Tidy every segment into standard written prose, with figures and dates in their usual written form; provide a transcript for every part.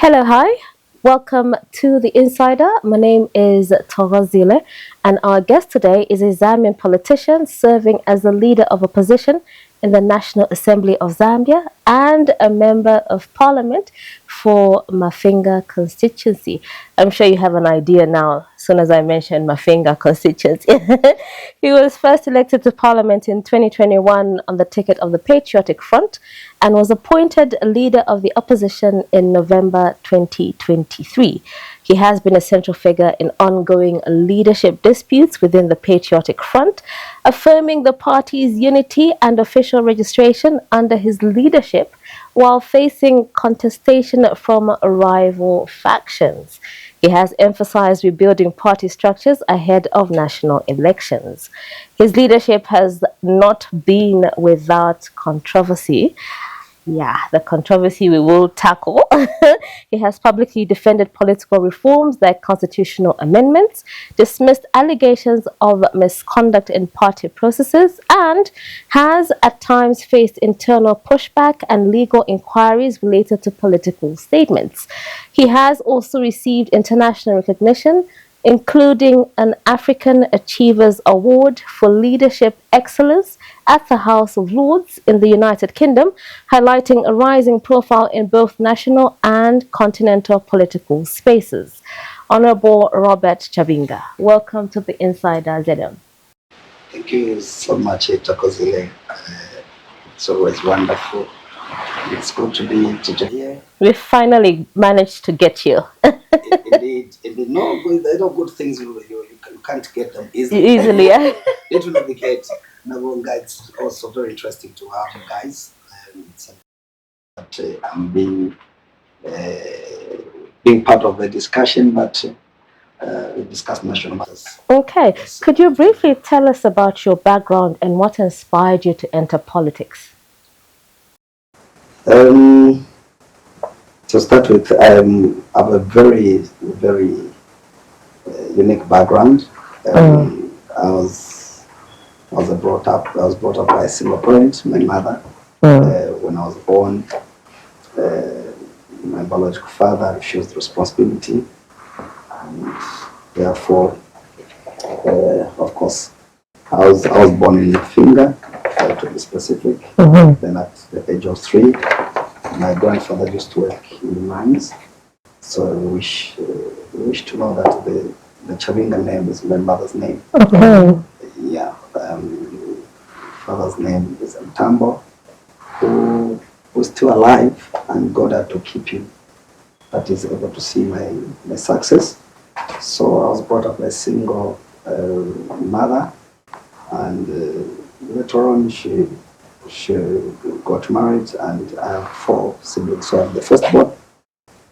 Hello, hi. Welcome to The Insider. My name is Zile, and our guest today is a Zambian politician serving as the leader of opposition in the National Assembly of Zambia and a member of parliament for Mafinga Constituency. I'm sure you have an idea now, as soon as I mentioned Mafinga Constituency. He was first elected to parliament in 2021 on the ticket of the Patriotic Front and was appointed leader of the opposition in November 2023. He has been a central figure in ongoing leadership disputes within the Patriotic Front, affirming the party's unity and official registration under his leadership while facing contestation from rival factions. He has emphasized rebuilding party structures ahead of national elections. His leadership has not been without controversy. Yeah, the controversy we will tackle. He has publicly defended political reforms like constitutional amendments, dismissed allegations of misconduct in party processes, and has at times faced internal pushback and legal inquiries related to political statements. He has also received international recognition, including an African Achievers Award for Leadership Excellence at the House of Lords in the United Kingdom, highlighting a rising profile in both national and continental political spaces. Honorable Robert Chabinga, welcome to the Insider ZM. Thank you so much, Zile. It's always wonderful. It's good to be here. We finally managed to get you. Indeed. No, there are good things you can't get them easily. Yeah. It will be great. It's also very interesting to have you guys. But I'm being part of the discussion, but we discuss national matters. Okay. Could you briefly tell us about your background and what inspired you to enter politics? To start with, I have a very, very unique background. I was brought up by a single parent, my mother. When I was born, my biological father refused responsibility, and therefore, of course, I was born in Mafinga, to be specific. Then at the age of 3, my grandfather used to work in the mines, so I wish to know that the Chabinga name is my mother's name. Yeah, father's name is Mtambo, who's still alive, and God had to keep him, that is able to see my success. So I was brought up by a single mother, and later on she got married, and I have 4 siblings. So I'm the firstborn,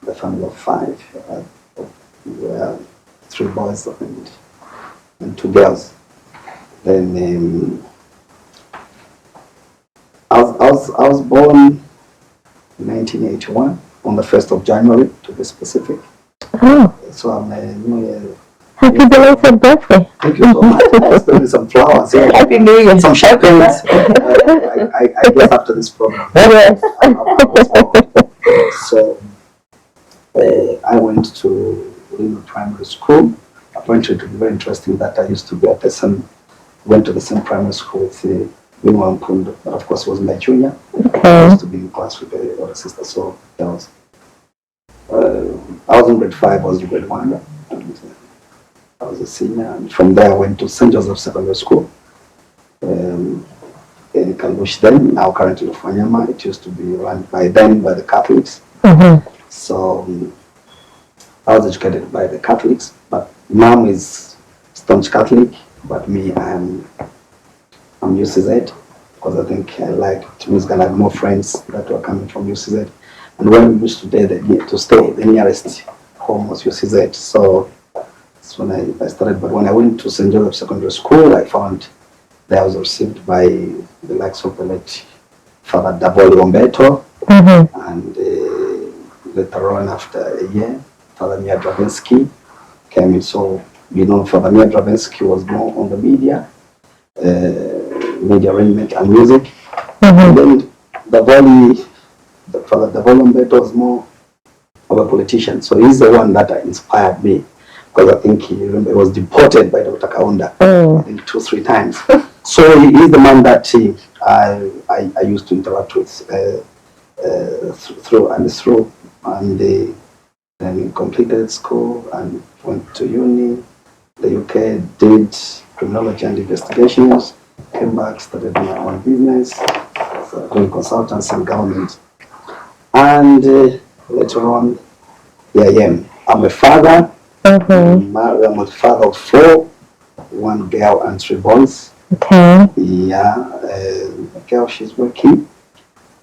the family of 5. We are 3 boys and 2 girls. Then I was born in 1981 on the 1st of January, to be specific. So I'm a New Year. Happy belated birthday. Thank you so much. There's going to be some flowers here. Happy New Year. Some champagne. I guess after this program. Yes. So I went to primary school. Apparently, it was very interesting that I used to be went to the same primary school with Wimwa Mpundu, but of course it was my junior. I used to be in class with the older sister, so that was. I was in grade 5, I was in grade 1. I was a senior, and from there I went to St. Joseph Secondary School in Kalush then, now currently Fanyama. It used to be run by the Catholics. So I was educated by the Catholics, but mom is staunch Catholic, but me, I'm UCZ, because I think I liked music, I had more friends that were coming from UCZ. And when we used to stay, the nearest home was UCZ. So that's when I started. But when I went to St. Joseph Secondary School, I found that I was received by the likes of the late Father Daboli Ombeto, and later on, after a year, Father Mia Dravinsky came in. So, Father Mia Dravinsky was more on the media arrangement and music. And then Father Daboli Ombeto was more of a politician. So he's the one that inspired me, because I think he was deported by Dr. Kaunda, I think 2-3 times. So he's the man that I used to interact with through, and then he completed school and went to uni. The UK, did criminology and investigations, came back, started my own business, doing consultancy in government. And later on, here I am. I'm a father. I'm a father of 4, 1 girl and 3 boys. Okay. Yeah, the girl, she's working,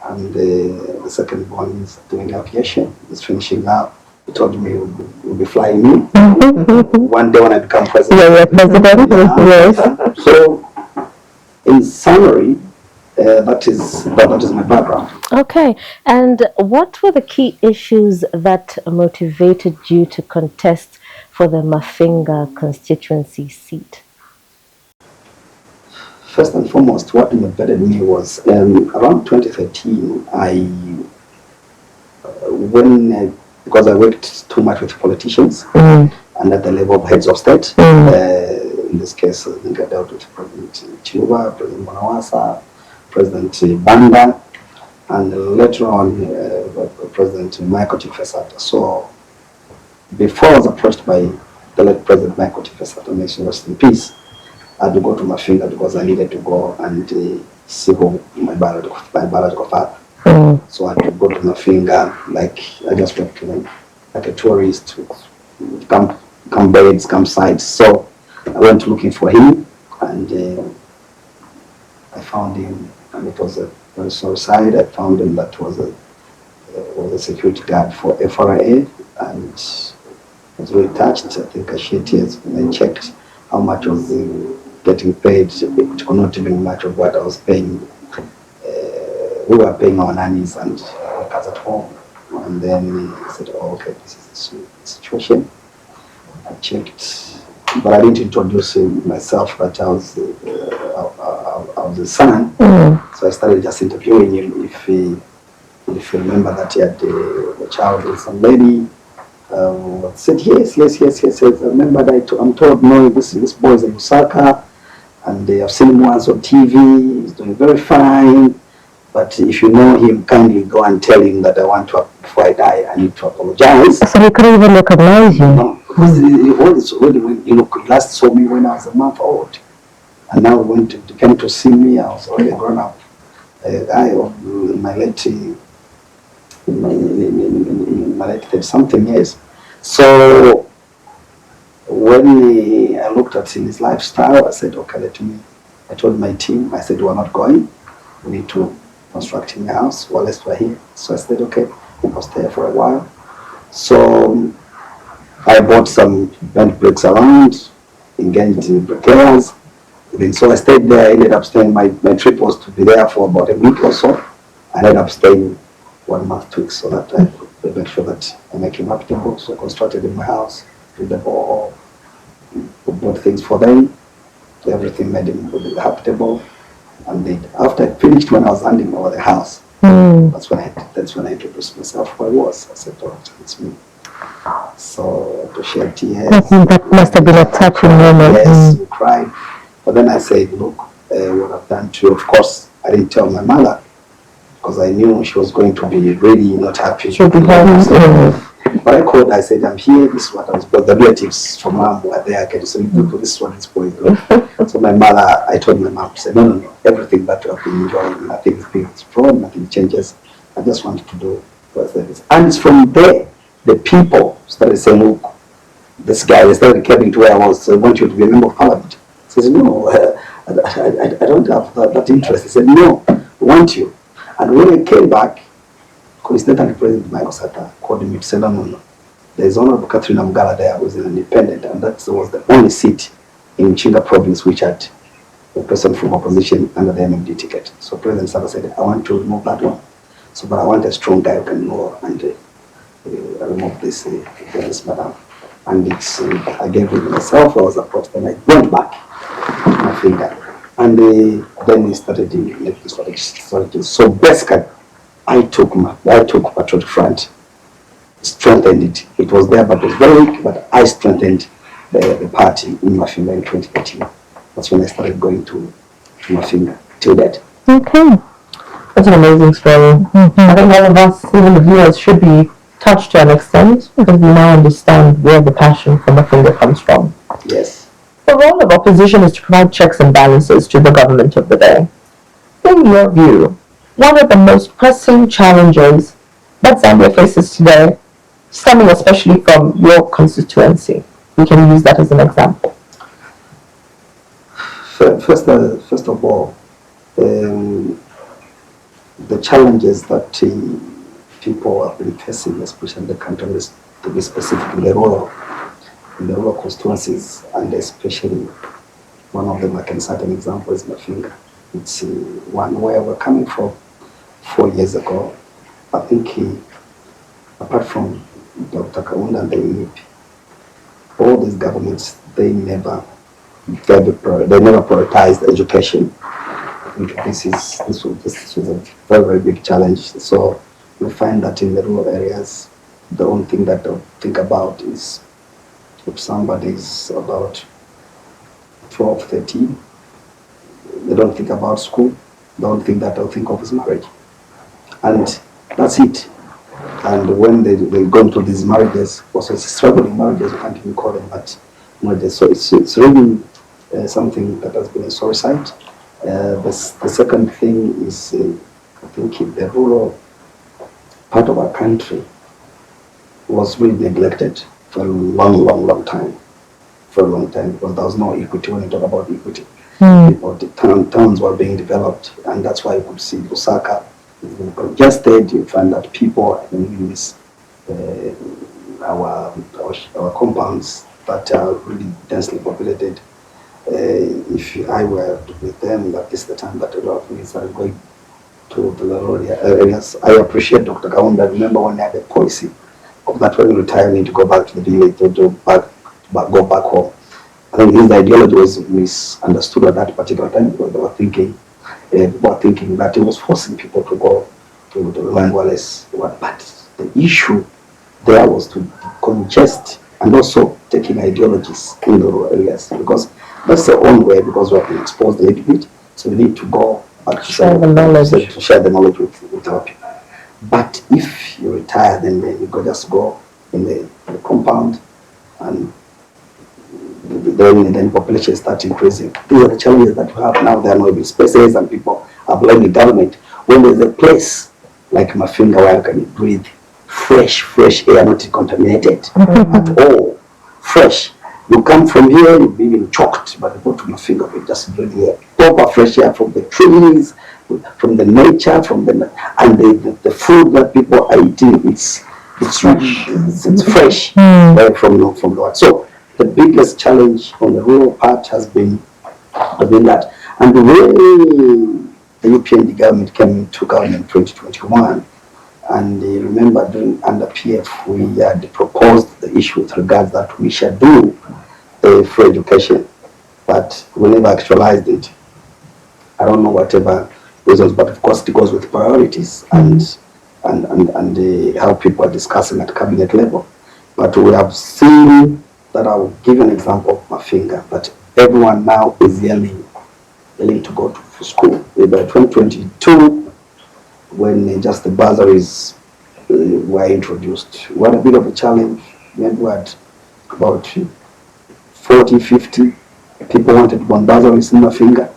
and the second one is doing aviation. He's finishing up. He told me he'll be flying me one day when I become president. Yeah, president. Yes. So, in summary, that is my background. Okay. And what were the key issues that motivated you to contest for the Mafinga constituency seat? First and foremost, what motivated me was around 2013. Because I worked too much with politicians and at the level of heads of state. In this case, I think I dealt with President Chiluba, President Bonawasa, President Banda, and later on President Michael Chifesata. So before I was approached by the late President Michael Chifesata, may he rest in peace, I had to go to Mafinga because I needed to go and see who my biological father. So I had to go to Mafinga, like I just went to like a tourist to come beds, come sites. So I went looking for him, and I found him, and it was a very sorry side. I found him that was a security guard for FRA, and I was really touched. I think I shed tears when I checked how much was getting paid, which could not even match of what I was paying. We were paying our nannies and workers at home. And then I said, oh, okay, this is the situation. I checked, but I didn't introduce myself that I was the son. So I started just interviewing him if you remember that he had a child with some lady. Said yes. I remember that I'm told, no, this boy is in Lusaka, and I've seen him once on TV. He's doing very fine. But if you know him, kindly go and tell him that before I die, I need to apologize. So he couldn't even recognize you? No, because he last saw me when I was a month old. And now when he came to see me, I was already grown up. I, in my late 30-something years. So when I looked at his lifestyle, I said, okay, I told my team, I said, we're not going. We need to construct him a house while we're here. So I said, okay, I'll stay here for a while. So I bought some bent bricks around, engaged in bricklayers. So I stayed there. I ended up staying, my trip was to be there for about a week or so. I ended up staying 1 month, 2 weeks, so that I could make sure that I make him habitable. So I constructed in my house, did the ball, bought things for them. Everything made him habitable. And then after I finished, when I was handing over the house, that's when I introduced myself who I was. I said, oh, it's me. So to shed tears. That must have been a touching moment. Yes, we cried. But then I said, look, what I've done to you, of course, I didn't tell my mother, because I knew she was going to be really not happy. But I called, I said, I'm here, this is what I was, but the relatives from mom were there, I can say, look, this is what this boy is doing. So my mother, I told my mom, she said, no, everything that you have been enjoying, nothing is being wrong, nothing changes. I just wanted to do what this. And it's from there, the people started saying, look, this guy, they started coming to where I was, so I want you to be a member of parliament. He said, no, I don't have that interest. He said, no, we want you. And when I came back, coincidentally, President Michael Sata called me to say, no. There's Honorable Catherine Mgala there, who was an independent, and that was the only seat in Chinga province which had a person from opposition under the MMD ticket. So President Sata said, I want to remove that one. So, but I want a strong guy who can go and remove this madam. And I gave it myself, I was approached, and I went back to Mafinga. And then he started making strategies. So basically, I took Patriot Front strengthened it. It was there, but it was very weak, but I strengthened the party in Mafinga in 2018. That's when I started going to Mafinga till that. Okay. That's an amazing story. I think all of us, even the viewers, should be touched to an extent because we now understand where the passion for Mafinga comes from. Yes. The role of opposition is to provide checks and balances to the government of the day. In your view, what are the most pressing challenges that Zambia faces today, stemming especially from your constituency? We can use that as an example. First of all, the challenges that people have been facing, especially in the country, to be specific in the rural constituencies, and especially one of them I can cite an example is Mafinga. It's one where we're coming from 4 years ago. I think apart from Dr. Kaunda and the UNIP, all these governments, they never prioritized education. I think this was a very, very big challenge. So you find that in the rural areas, the only thing that they'll think about is if somebody is about 12, 13, they don't think about school. The only thing that they'll think of is marriage. And that's it. And when they go into these marriages, also it's struggling marriages, you can't even call them that marriages. So it's really something that has been a sore sight. The second thing is, I think in the rural part of our country was really neglected for a long time. For a long time, because there was no equity. When you talk about equity, people, the towns were being developed, and that's why you could see Lusaka is being congested. You find that people in this our compounds that are really densely populated. If I were with them, that is the time that a lot of me started going to the rural areas. I appreciate Dr. Kaunda. I remember when I had a policy of that when you retire, you need to go back to the village, to go back home. I think his ideology was misunderstood at that particular time because they were thinking that it was forcing people to go to the land where less. But the issue there was to congest and also taking ideologies in the rural areas, because that's the only way, because we have been exposed a little bit. So we need to go back to share the knowledge with our people. But if you retire, then you just go in the compound, and then population starts increasing. These are the challenges that we have now. There are no open spaces, and people are blaming the government. When there's a place like Mafinga where you can breathe fresh air, not contaminated at all, fresh. You come from here, you'll be even choked, but you go to Mafinga, you just breathe here. Proper fresh air from the trees, from the nature, and the food that people are eating, it's rich, it's fresh from the world. So the biggest challenge on the rural part has been that. And when the UPND government came into government in 2021, and remember under PF we had proposed the issue with regards that we should do free education, but we never actualized it. I don't know whatever reasons, but of course it goes with priorities and how people are discussing at cabinet level. But we have seen that. I'll give you an example of Mafinga, that everyone now is yelling to go to school. By 2022, when just the bursaries were introduced, we had a bit of a challenge. Maybe we had about 40, 50 people wanted one bursaries in Mafinga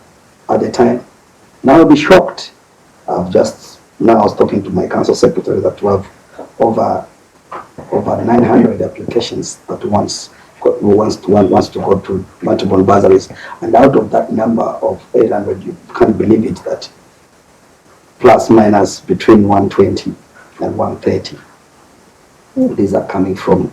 at the time. Now I'll be shocked. I was talking to my council secretary that we have over 900 applications that wants to go to multiple bursaries, and out of that number of 800, you can't believe it, that plus minus between 120 and 130. These are coming from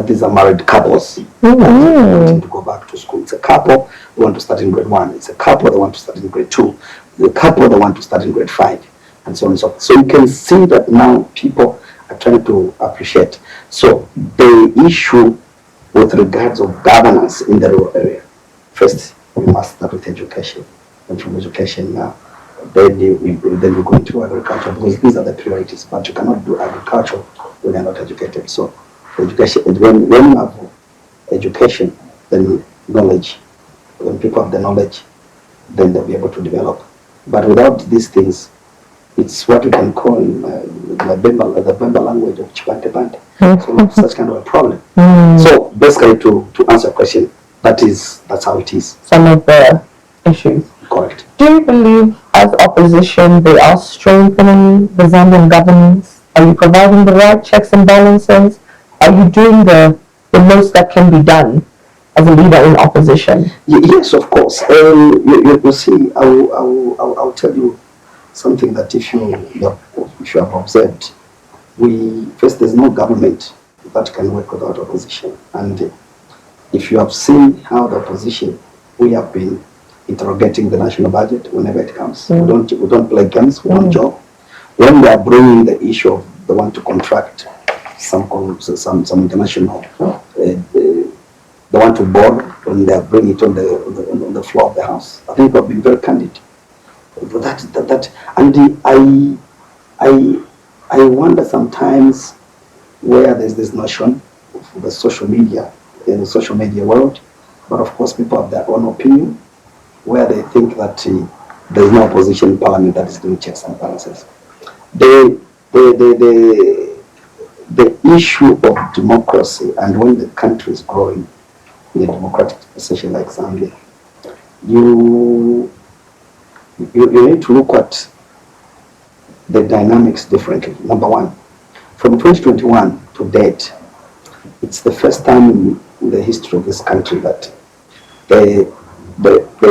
these are married couples wanting to go back to school. It's a couple they want to start in grade 1. It's a couple they want to start in grade 2. The couple they want to start in grade 5, and so on and so forth. So you can see that now people are trying to appreciate. So the issue with regards of governance in the rural area, first we must start with education, and from education now, then we go into agriculture, because these are the priorities. But you cannot do agriculture when they're not educated. So education, when you have education, then knowledge. When people have the knowledge, then they'll be able to develop. But without these things, it's what we can call in the Bemba language of Chipante Pante. So such kind of a problem. So basically, to answer your question, that's how it is. Some of the issues. Correct. Do you believe, as opposition, they are strengthening the Zambian governance? Are you providing the right checks and balances? Are you doing the most that can be done as a leader in opposition? Yes, of course. You see, I'll tell you something that if you have observed, there's no government that can work without opposition. And if you have seen how the opposition, we have been interrogating the national budget whenever it comes. We don't play games, we don't joke. When they are bringing the issue of they want to contract some international, they want to borrow, when they are bringing it on the floor of the house. I think we've been very candid. And I wonder sometimes where there's this notion of the social media, in the social media world, but of course people have their own opinion, where they think that there's no opposition in parliament that is doing checks and balances. The issue of democracy, and when the country is growing in a democratic position like Zambia, you need to look at the dynamics differently. Number one, from 2021 to date, it's the first time in the history of this country that they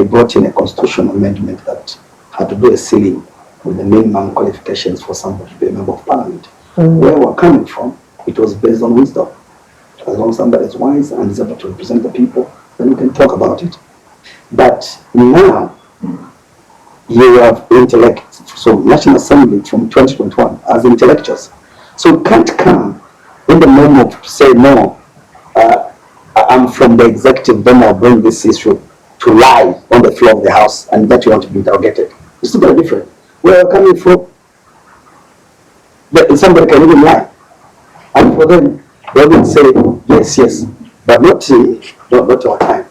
brought in a constitutional amendment that had to do a ceiling with the minimum qualifications for somebody to be a member of parliament. Where we're coming from, it was based on wisdom. As long as somebody is wise and is able to represent the people, then we can talk about it. But now, you have intellect. So National Assembly from 2021 as intellectuals. So you can't come in the moment to say, no, I'm from the executive, then I'll bring this issue to lie on the floor of the house and that you want to be interrogated. It's very different. Where you're coming from, somebody can even lie. And for them, they will say, yes, but not our time.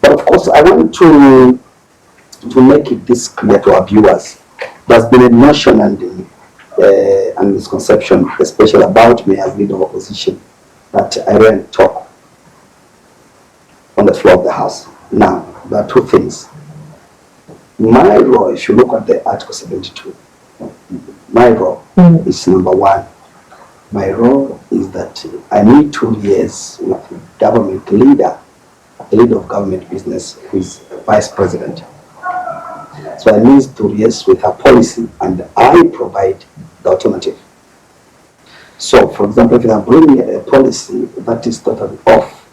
But of course, I want to make it this clear to our viewers. There's been a notion and misconception, especially about me as leader of opposition, that I don't talk on the floor of the house. Now, there are two things. My role, if you look at the Article 72, my role is number one. My role is that I need to liaise with the government leader, the leader of government business, who is vice president. So I need to liaise with her policy and I provide the alternative. So, for example, if I'm bringing a policy that is totally off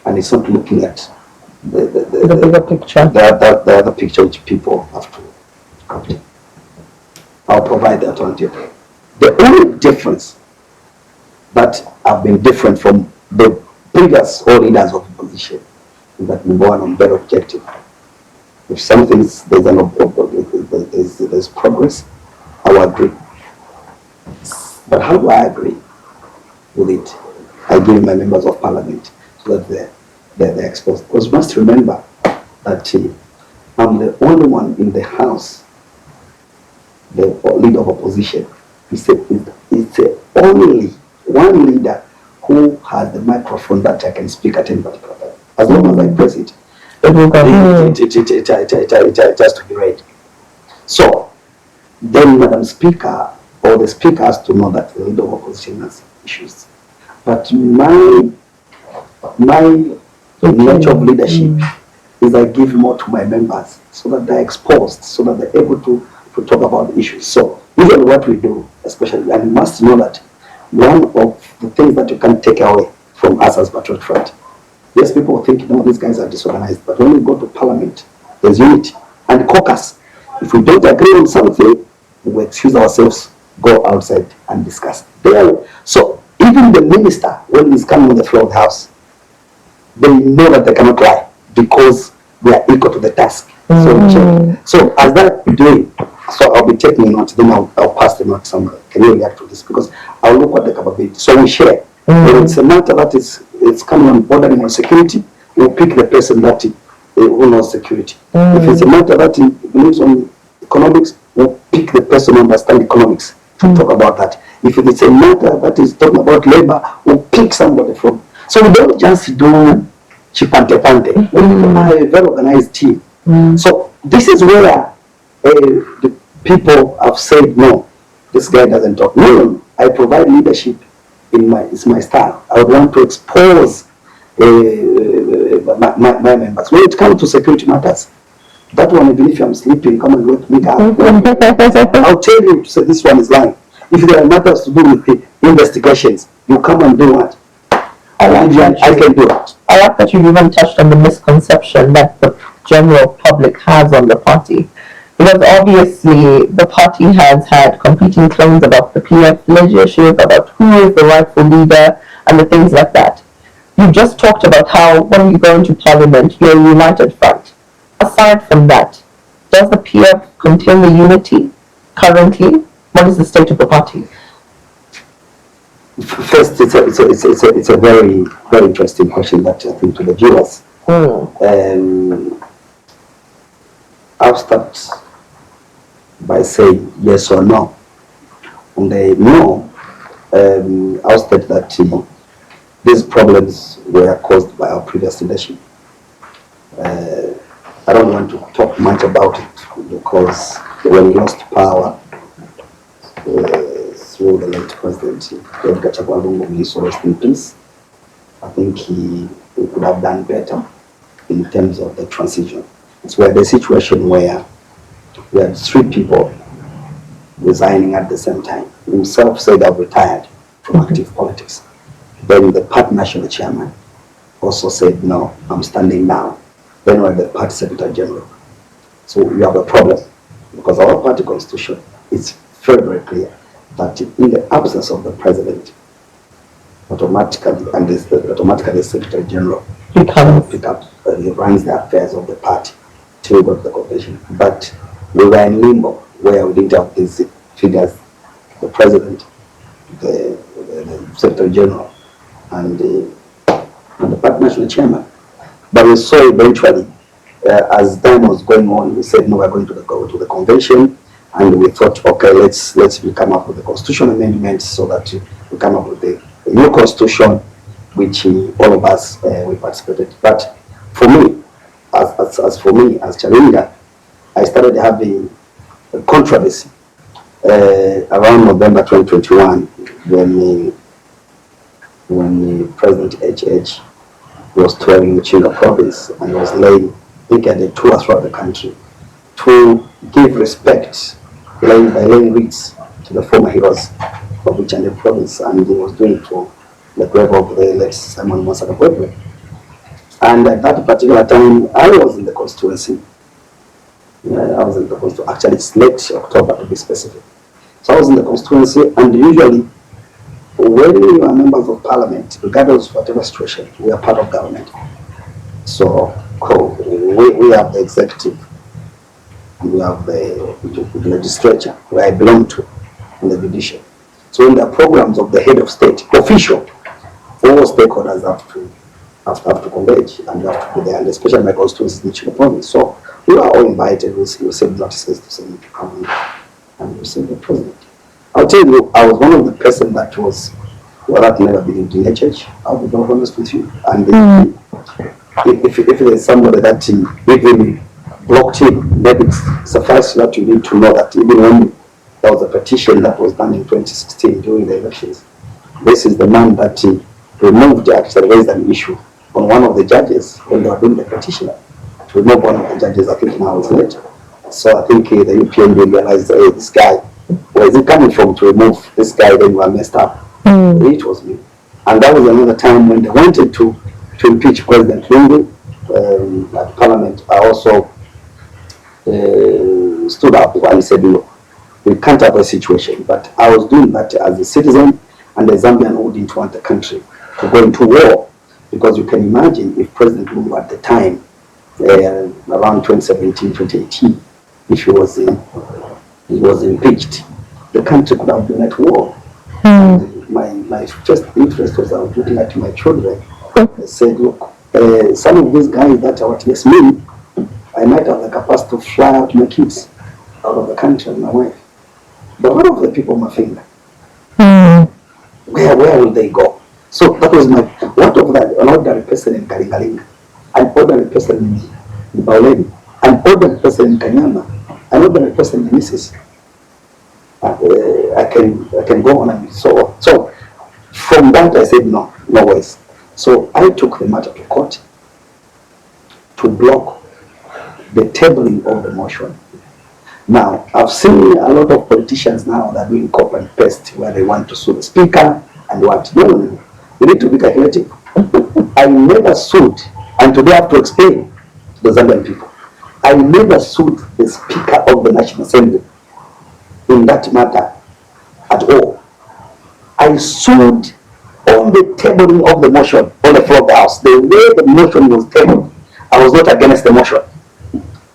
and it's not looking at the bigger picture, the other picture which people have to complete, I'll provide the alternative. The only difference that have been different from the previous all leaders of the opposition is that number one, I'm very objective. If something there's progress, I will agree. But how do I agree with it? I give my members of parliament so that they're exposed. Because you must remember that I'm the only one in the house, the leader of opposition. It's the only one leader who has the microphone that I can speak at any particular time. As long as I press it, it has to be read. So then Madam Speaker or the Speaker has to know that the leader of opposition has issues. But my nature of leadership is I give more to my members so that they're exposed, so that they're able to talk about the issues. So usually what we do, especially, and you must know that one of the things that you can't take away from us as Patriot Front, yes, people think, no, these guys are disorganized, but when we go to parliament, there's unity. And caucus, if we don't agree on something, we excuse ourselves, go outside and discuss. So even the minister, when he's coming on the floor of the house, they know that they cannot lie because they are equal to the task. So as that doing, So I'll be taking notes, then I'll pass the notes somewhere. Can you react to this? Because I'll look at the capability. So we share. When it's a matter that it's coming on bordering on security, we'll pick the person that who knows security. If it's a matter that believes on economics, we'll pick the person who understands economics to talk about that. If it's a matter that is talking about labor, we'll pick somebody from. So we don't just do chipante-pante. We have a very organized team. So this is where the people have said, no, this guy doesn't talk. No, I provide leadership it's my style. I would want to expose my members. When it comes to security matters, that one, even if I'm sleeping, come and wake me up. I'll tell you to say this one is lying. If there are matters to do with the investigations, you come and do what? I can do it. I like that you even touched on the misconception that the general public has on the party. Because obviously the party has had competing claims about the PF leadership, about who is the rightful leader, and the things like that. You just talked about how when you go into parliament, you're a united front. Aside from that, does the PF contain the unity currently? What is the state of the party? First, it's a very, very interesting question that I think to the viewers. I'll start by saying yes or no. On the no, I'll state that these problems were caused by our previous leadership. I don't want to talk much about it because when we lost power through the late President Edgar Chagwa, may so rest in peace, I think we could have done better in terms of the transition. It's where the situation where we had 3 people resigning at the same time. Himself said I've retired from active politics. Then the party national chairman also said, no, I'm standing down. Then we had the party secretary general. So we have a problem because our party constitution is very, very clear that in the absence of the president, automatically the secretary general pick up, he runs the affairs of the party till we got the convention. But we were in limbo where we didn't have these figures, the president, the secretary general, and the party national chairman. But we saw eventually, as time was going on, we said, no, we're going to go to the convention, and we thought, okay, let's come up with the constitutional amendments so that we come up with the new constitution, which all of us we participated. But for me, as Chabinga, I started having a controversy around November 2021 when President HH was touring the Chabinga province and was laying, I think, at a tour throughout the country to give respect, laying wreaths to the former heroes of the Chabinga province, and he was doing it for the grave of the late Simon Masaka. And at that particular time, I was in the constituency. Actually, it's late October to be specific. So I was in the constituency, and usually, when you are members of parliament, regardless of whatever situation, we are part of government. So we have the executive, and we have the legislature, where I belong to, and the judiciary. So in the programs of the head of state, official, all stakeholders have to converge and have to be there, and especially my constituency in Chile province. So we were all invited. We sent notices to send to come and receive the president. I'll tell you, I was one of the person that had never been in church. I'll be very honest with you. And if there's somebody that even blocked him, maybe it's suffice that you need to know that even when there was a petition that was done in 2016 during the elections, this is the man that removed, actually raised an issue on one of the judges when they were doing the petition to remove one of the judges, I think now it's late. So I think the UPND realized, hey, this guy, where is it coming from to remove this guy? Then you are messed up. It was me. And that was another time when they wanted to impeach President Lungu at Parliament. I also stood up and said, no, we can't have a situation. But I was doing that as a citizen and a Zambian who didn't want the country to go into war. Because you can imagine if President Lungu at the time, around 2017, 2018, if he was he was impeached, the country could have been at war. And my first interest was I was looking at my children. I said, look, some of these guys that are what yes me, I might have the capacity to fly out my kids out of the country and my wife. But what of the people on Mafinga? Where will they go? So that was my, what of that, an ordinary person in Kalingalinga, an ordinary person in Bauleni, an ordinary person in Kanyama, an ordinary person in Mrs. I can go on and so on. So from that I said no ways. So I took the matter to court to block the tabling of the motion. Now I've seen a lot of politicians now that are doing copy and paste where they want to sue the speaker and what. No. You need to be calculative. I never sued, and today I have to explain to the Zambian people. I never sued the Speaker of the National Assembly in that matter at all. I sued on the tabling of the motion on the floor of the House. The way the motion was tabled, I was not against the motion.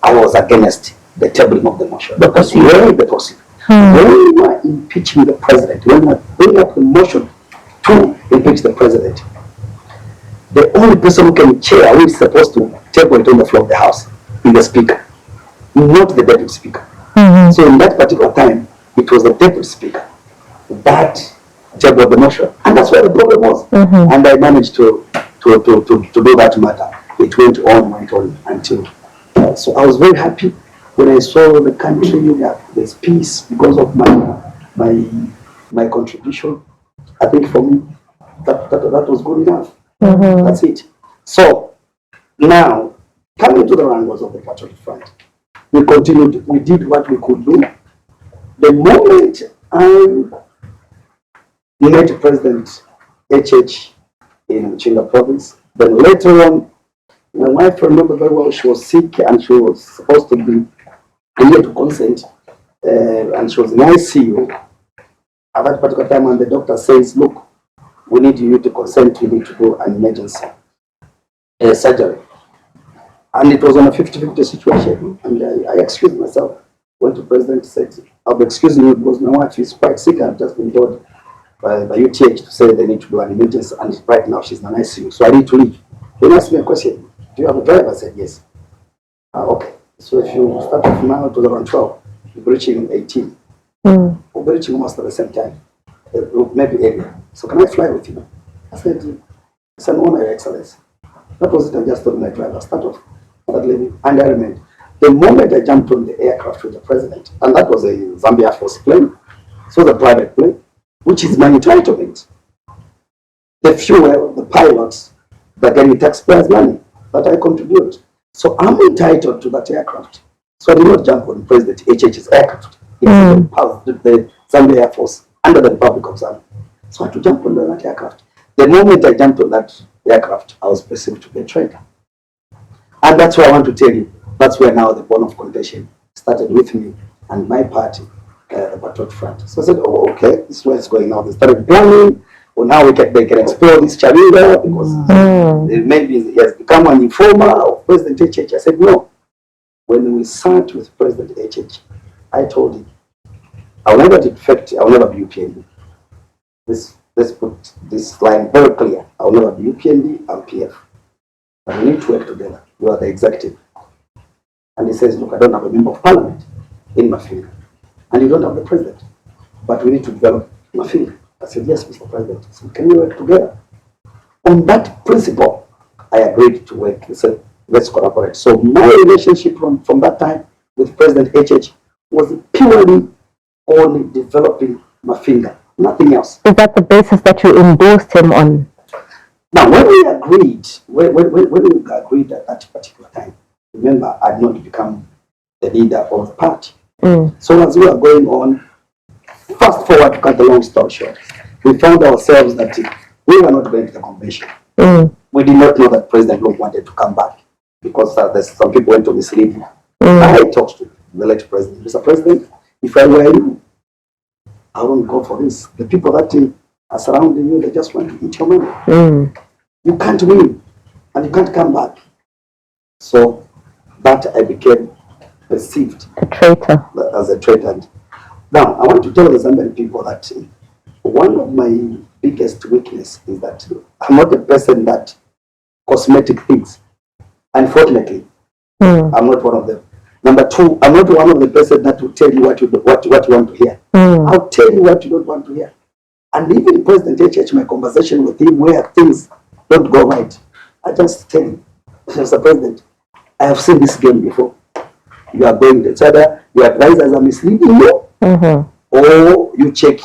I was against the tabling of the motion. Because the procedure. When we were impeaching the president, when we were bringing up the motion to impeach the president, the only person who can chair, who is supposed to table it on the floor of the House, is the Speaker, not the Deputy Speaker. So in that particular time, it was the Deputy Speaker that tabled the motion, and that's where the problem was. And I managed to do that matter. It went on until. So I was very happy when I saw the country that there's peace because of my contribution. I think for me that was good enough. That's it. So now coming to the wrangles of the Patriotic Front, we continued. We did what we could do. The moment I met President HH in Chabinga province, then later on, my wife, remember very well, she was sick and she was supposed to be here to consent, and she was in ICU at that particular time, and the doctor says, look, we need you to consent, we need to do an emergency surgery. And it was on a 50-50 situation, and I excused myself. Went to the president, said, I'll be excusing you because my wife is quite sick. I've just been told by UTH to say they need to do an emergency, and right now she's in an ICU, so I need to leave. They asked me a question, do you have a driver? I said, yes. Okay, so if you start off now to around 12, you'll be reaching 18. We'll be reaching almost at the same time, maybe earlier. So can I fly with you? I said, it's an honor, Your Excellency. That was it. I just told my driver, start off, start leaving, and I remained. The moment I jumped on the aircraft with the president, and that was a Zambia Air Force plane, so the private plane, which is my entitlement. The fuel, the pilots, that get me taxpayers' money that I contribute. So I'm entitled to that aircraft. So I did not jump on President HH's aircraft. It's the Zambia Air Force under the Republic of Zambia. So I had to jump on that aircraft. The moment I jumped on that aircraft, I was perceived to be a traitor. And that's why I want to tell you, that's where now the bone of contention started with me and my party, the Patriotic Front. So I said, oh, okay, this is where it's going now. They started planning. Well, now they can explore this Chabinga because maybe he has become an informer of President HH. I said, no. When we sat with President HH, I told him, I'll never defect, I'll never be UPND. Let's put this line very clear. I'll never be UPND, I'm PF. But we need to work together. You are the executive. And he says, look, I don't have a member of parliament in Mafinga. And you don't have the president. But we need to develop Mafinga. I said, yes, Mr. President. So can we work together? On that principle, I agreed to work. He said, let's collaborate. So my relationship from that time with President HH was purely on developing Mafinga, nothing else. Is that the basis that you endorsed him on? Now, when we agreed, at that particular time, remember, I had not become the leader of the party. So as we were going on, fast forward to cut the long story short, we found ourselves that we were not going to the convention. We did not know that President Long wanted to come back because some people went to mislead him. I talked to the late president. Mr. President, if I were you, I won't go for this. The people that are surrounding you, they just want to eat your money. You can't win, and you can't come back. So that I became perceived a traitor. As a traitor. Now, I want to tell the Zambian people that one of my biggest weakness is that I'm not a person that cosmetic things. Unfortunately, I'm not one of them. Number two, I'm not one of the person that will tell you what you want to hear. I'll tell you what you don't want to hear. And even President HH, my conversation with him where things don't go right, I just tell him, Mr. President, I have seen this game before. You are going to each other, your advisors are misleading you, or you check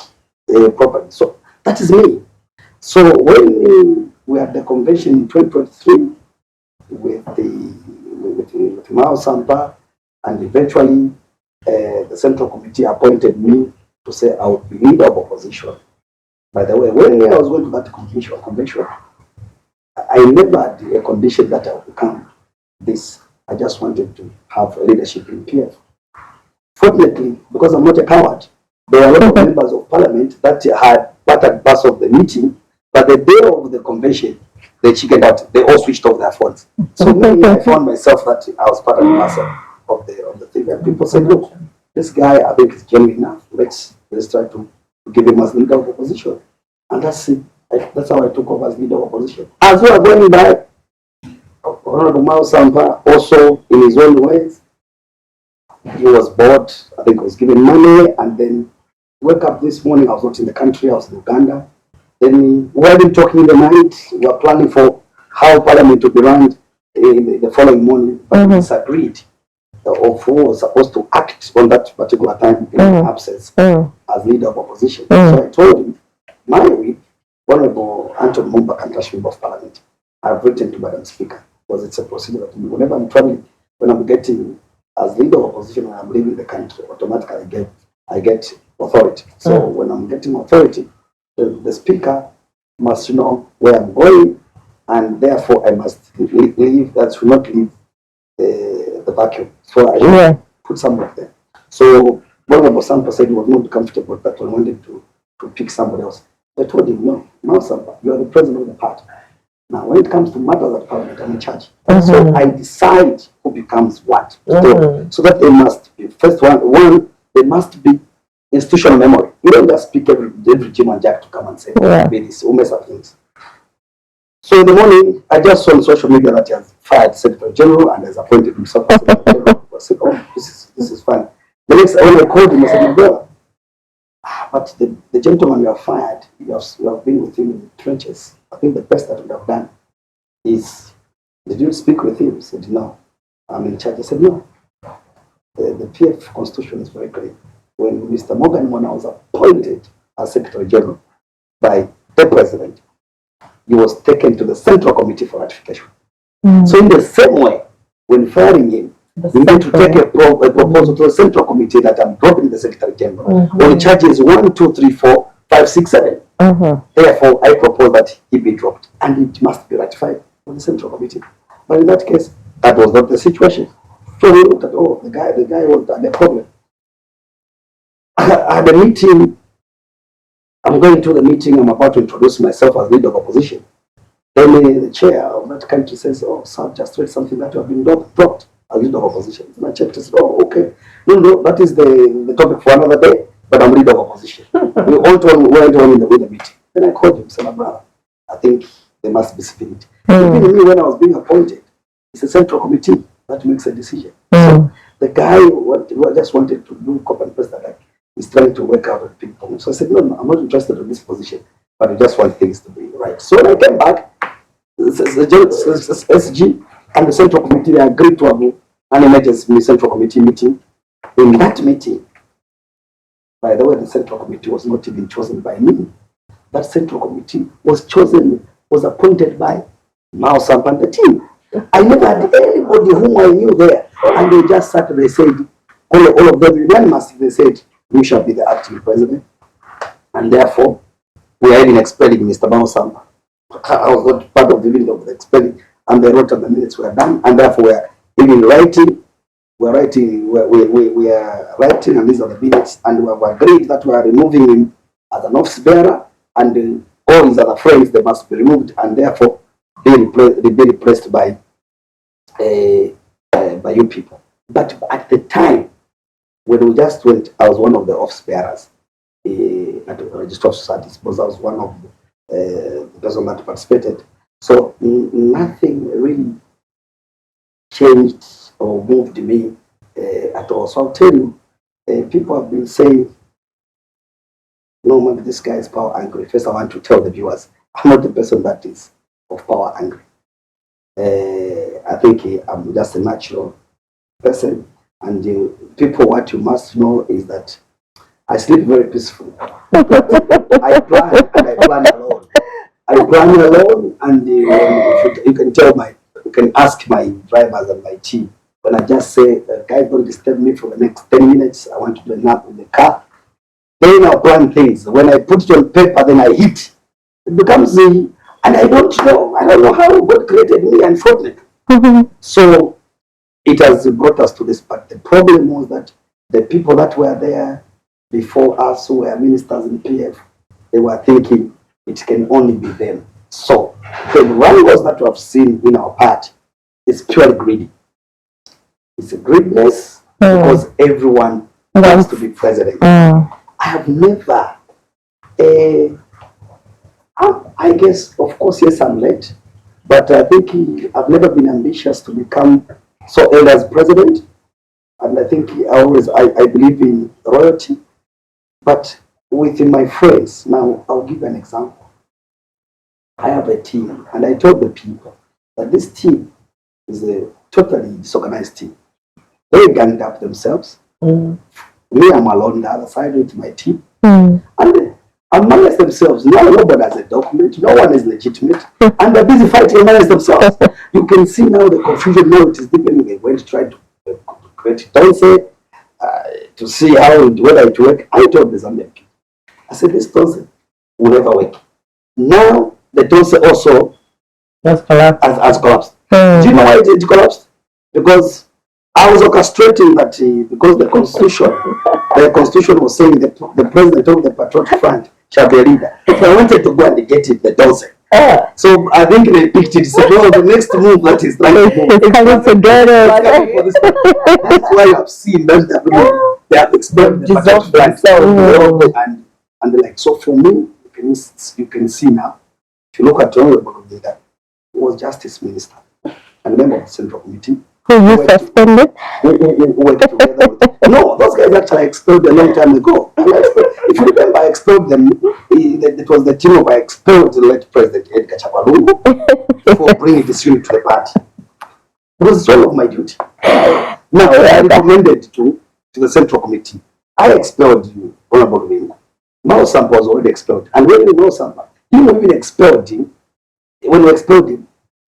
properly. So that is me. So when we had the convention in 2023 with Mao Sampa, and eventually the Central Committee appointed me to say I would be leader of opposition. By the way, when I was going to that convention, I never had a condition that I would become this. I just wanted to have leadership in PF. Fortunately, because I'm not a coward, there are a lot of members of parliament that had part and parcel of the meeting, but the day of the convention, they chickened out. They all switched off their phones. So me, I found myself that I was part and parcel of the thing. And people said, look, this guy, I think is genuine enough. Let's try to give him as leader of opposition. And that's it. That's how I took over as leader of opposition. As well, going by, Honorable Mao Sampa, also in his own ways, he was bored. I think he was given money, and then woke up this morning. I was not in the country. I was in Uganda. Then we had been talking in the night. We were planning for how Parliament would be run in the following morning, but we disagreed of who was supposed to act on that particular time in absence as leader of opposition. So I told him, my week, Honorable Anton Mumba Kantash, Member of Parliament, I've written to Madam Speaker, because it's a procedure that whenever I'm traveling, when I'm getting as leader of opposition, when I'm leaving the country, automatically I get authority. So when I'm getting authority, the speaker must know where I'm going, and therefore I must leave. That should not leave the vacuum. So I put someone there. So Honorable Sampa said he was not comfortable with that one, wanted to pick somebody else. I told him, no, Sampa, you are the president of the party. Now, when it comes to matters at Parliament, I'm in charge. So I decide who becomes what. So that they must be, first one, they must be institutional memory. You don't just pick every Jim and Jack to come and say, be this, who mess up things. So in the morning, I just saw on social media that he has fired Secretary General and has appointed himself as Secretary General. I said, oh, this is fine. The next time when I called him, I said, my brother, but the gentleman you have fired, you have been with him in the trenches. I think the best that we have done is, did you speak with him? He said, no, I'm in charge. I said, no. The PF constitution is very clear. When Mr. Morgan Mona was appointed as Secretary General by the President, he was taken to the Central Committee for ratification. So in the same way, when firing him, we need to take a proposal to the Central Committee that I'm dropping the Secretary General on charges 1, 2, 3, 4, 5, 6, 7. Therefore, I propose that he be dropped, and it must be ratified by the Central Committee. But in that case, that was not the situation. So we looked at, oh, the guy was the problem. I had a meeting. I'm going to the meeting. I'm about to introduce myself as leader of opposition. Then the chair of that country says, oh, sir, just read something that you have been dropped as leader of opposition. And I checked and said, oh, okay. No, that is the topic for another day, but I'm leader of opposition. We all went on in the meeting. Then I called him and said, my brother, I think there must be spirit. Even me, when I was being appointed, it's a Central Committee that makes a decision. So the guy who just wanted to do copy and paste that, like, he's trying to work out with people. So I said, no, I'm not interested in this position, but I just want things to be right. So when I came back, the SG and the Central Committee, they agreed to have an emergency Central Committee meeting. In that meeting, by the way, the Central Committee was not even chosen by me. That Central Committee was appointed by Mao Sampa and the team. I never had anybody whom I knew there. And they just sat and they said, all of them unanimously, they said, you shall be the acting president. And therefore, we are even expelling Mr. Mao Sampa. I was not part of the meeting of the expelling, and they wrote on the minutes were done, and therefore we are even writing. We are writing and these are the minutes, and we have agreed that we are removing him as an office bearer, and all his other friends, they must be removed, and therefore be replaced by you people. But at the time, when we just went, I was one of the office bearers at the Register of Societies, because I was one of the person that participated. So nothing really changed or moved me at all. So I'll tell you, people have been saying, no, maybe this guy is power angry. First, I want to tell the viewers, I'm not the person that is of power angry. I think I'm just a natural person. And people, what you must know is that I sleep very peacefully. I plan, and I plan alone. I plan alone, and you can tell you can ask my drivers and my team. When I just say, guys, don't disturb me for the next 10 minutes, I want to do a nap in the car. Then I'll plan things. When I put it on paper, then I hit. It becomes and I don't know how God created me, unfortunately. So it has brought us to this. But the problem was that the people that were there before us, who were ministers in PF, they were thinking it can only be them. So the wrangles that we have seen in our part is purely greedy. It's a greediness because everyone wants to be president. I have never, I guess, of course, yes, I'm late, but I think I've never been ambitious to become so early as president. And I think I believe in royalty. But with my friends, now I'll give you an example. I have a team, and I told the people that this team is a totally disorganized team. They ganged up themselves. Me, I'm alone on the other side with my team. And amongst themselves, nobody has a document, no one is legitimate, and they're busy fighting amongst themselves. You can see now the confusion now it is deepening. They went to try to create Tonse to see whether it work. I told the Zambian people, I said, this Tonse will never work. Now the Tonse also has collapsed. Do you know why it collapsed? Because I was orchestrating that because the constitution was saying that the president of the Patriotic Front shall be a leader. If I wanted to go and get it, the dozen. So I think they picked it. Said, "Oh, the next move that is trying to move." It's coming together. That's why you have seen that they have expelled the Patriotic Front and the like. So for me, you can see now. If you look at Honorable Leader, he was Justice Minister and member of the Central Committee. Who you suspended? No, those guys actually expelled a long time ago. If you remember, I expelled them. It was the team of I expelled the late President Edgar Chabalungu for bringing this unit to the party. It was all of my duty. Now, I recommended to the Central Committee. I expelled you, Honorable Mafinga. Mao Sampa was already expelled. And when we know Sampa, you even expelled him. When we expelled him,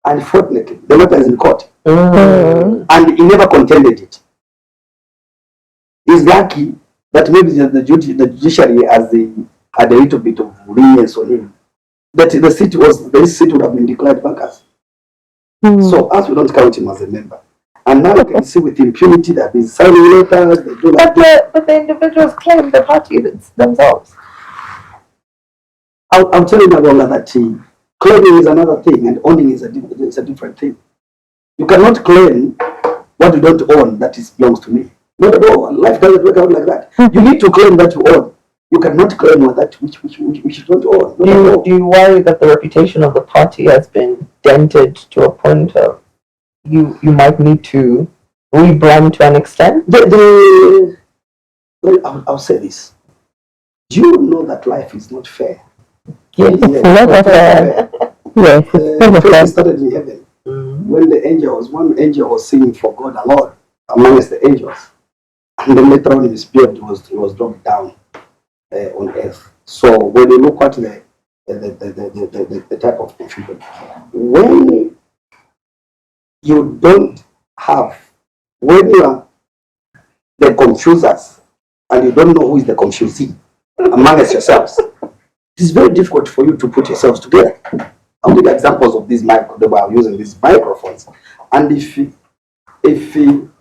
unfortunately, the matter is in court. And he never contended it. He's lucky that maybe the judiciary had a little bit of lenience on him. That this seat would have been declared vacant. So as we don't count him as a member. And now you can see with impunity that he's signing letters, they do like but the individuals claim the party themselves. I'm telling you that claiming is another thing and owning is a different thing. You cannot claim what you don't own that belongs to me. Not at all. Life doesn't work out like that. You need to claim that you own. You cannot claim that which you don't own. Do you worry that the reputation of the party has been dented to a point of you might need to rebrand to an extent? I'll say this. Do you know that life is not fair? Yes, it's never fair. Yes, it's never fair. Started in heaven. When one angel was singing for God alone amongst the angels, and then later on in his spirit was dropped down on earth. So when you look at the type of confusion, when you are the confusers and you don't know who is the confusee amongst yourselves, it is very difficult for you to put yourselves together. I'll give examples of these they were using these microphones. And if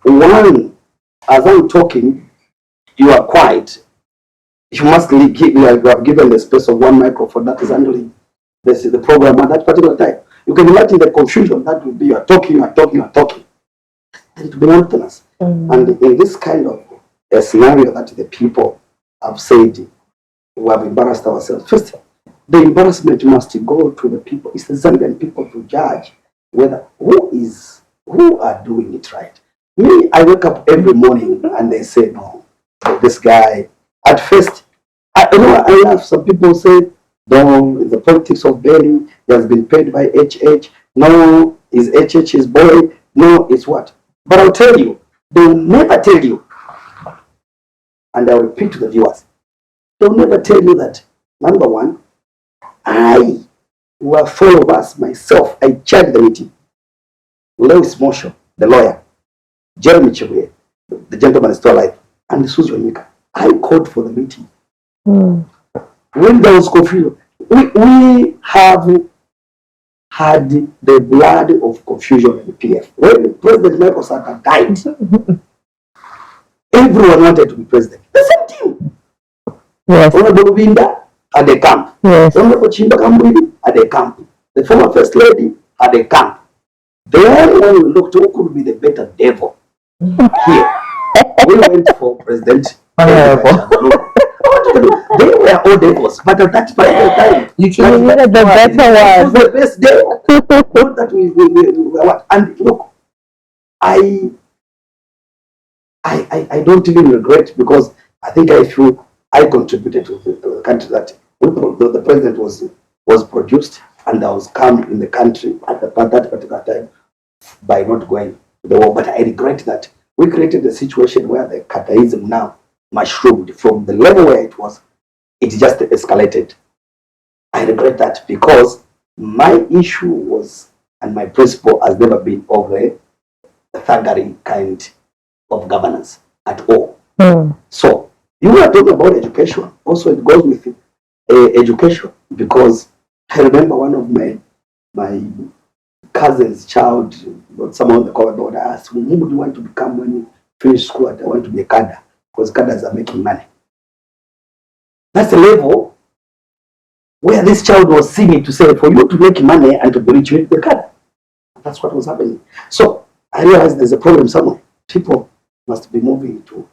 one, as I'm talking, you are quiet, you must you have given the space of one microphone that is handling the program at that particular time. You can imagine the confusion that would be you are talking, and to be monotonous. And in this kind of a scenario that the people have said we have embarrassed ourselves. First, the embarrassment must go to the people. It's the Zambian people to judge whether who are doing it right. Me, I wake up every morning and they say, no, this guy. At first, I laugh. Some people say, no, the politics of Belly, he has been paid by HH. No, is HH his boy? No, it's what? But I'll tell you, they will never tell you, and I will repeat to the viewers, they'll never tell you that, number one, I were full of us, myself, I chaired the meeting. Lewis Mosho, the lawyer, Jeremy Chibuye, the gentleman is still alive, and Susie Onyeka. I called for the meeting. When there was confusion, we have had the blood of confusion in the PF. When President Michael Sata died, everyone wanted to be president. The same team. Yes. Honorable Winda at the camp. Yes. Honorable Chimba Kambwili at the camp. The former First Lady at the camp. The only one we looked who could be the better devil here. We went for President Honorable. They were all devils, but at that particular time, You needed the better it was one. the best day. Not that we what. And look, I don't even regret, because I think I feel I contributed to the country that the president was produced, and I was calm in the country at that particular time by not going to the war. But I regret that we created a situation where the Kataism now mushroomed from the level where it was. It just escalated. I regret that, because my issue was, and my principle has never been of a thuggery kind of governance at all. So you were talking about education. Also, it goes with education, because I remember one of my cousin's child, someone on the corridor, asked, who do you want to become when you finish school? I want to be a cadre, because cadres are making money. That's the level where this child was singing to say, for you to make money and to be rich, you need the cadre. That's what was happening. So I realized there's a problem somewhere. People must be moving to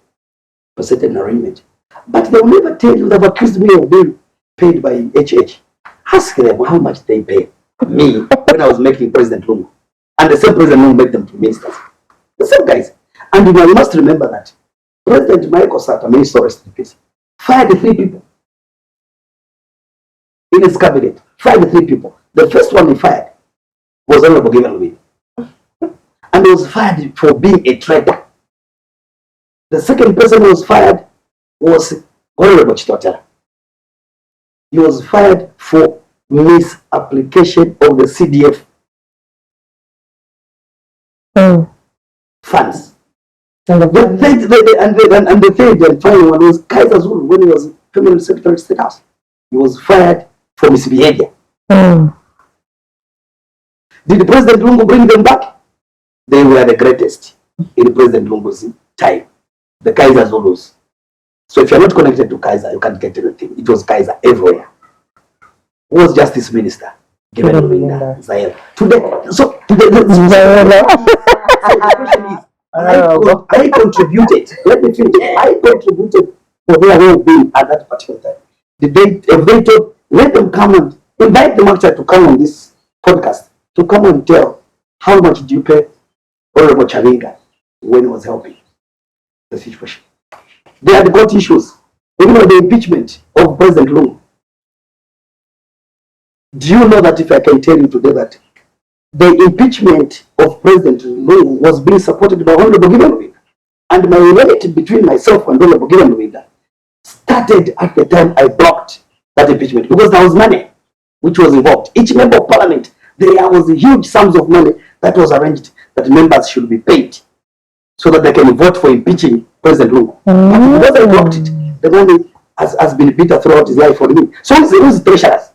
a certain arrangement. But they will never tell you. They've accused me of being paid by HH. Ask them how much they pay me when I was making President Lungu. And the same President Lungu made them to ministers. The same guys. And you must remember that President Michael Sata, may he rest in peace, fired 3 people in his cabinet. Fired 3 people. The first one he fired was Honorable Given Louis. And he was fired for being a traitor. The second person who was fired was Honorable Chitotela. He was fired for misapplication of the CDF funds. And the third and final one was Kaiser Zulu, when he was Permanent Secretary of State House. He was fired for misbehavior. Did the President Lungu bring them back? They were the greatest in President Lungu's time. The Kaiser Zulus. So if you're not connected to Kaiser, you can't get anything. It was Kaiser everywhere. Who was Justice Minister? Given Zahel. Today, so today, I contributed. Let me finish. I contributed for their well-being at that particular time. If they told, let them come and invite them actually to come on this podcast, to come and tell how much did you pay Honorable Chabinga when he was helping the situation. They had got issues. Even the impeachment of President Lungu. Do you know that, if I can tell you today, that the impeachment of President Lungu was being supported by Honorable Given, and my relationship between myself and Honorable Given started at the time I blocked that impeachment, because there was money which was involved. Each member of parliament, there was huge sums of money that was arranged that members should be paid so that they can vote for impeaching President Lungu. But because I blocked it, the money has been bitter throughout his life for me. So it's the treasurers.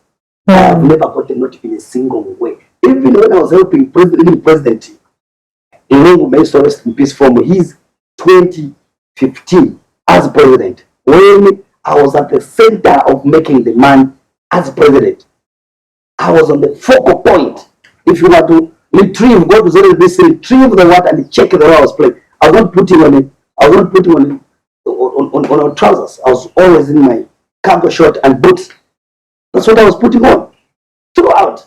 I have never gotten not in a single way. Even when I was helping President Lungu, may so rest in peace, from his 2015 as president, when I was at the center of making the man as president, I was on the focal point. If you were to retrieve, go to retrieve the water and check the way I was playing. I was not putting on on our trousers. I was always in my cargo short and boots. That's what I was putting on throughout.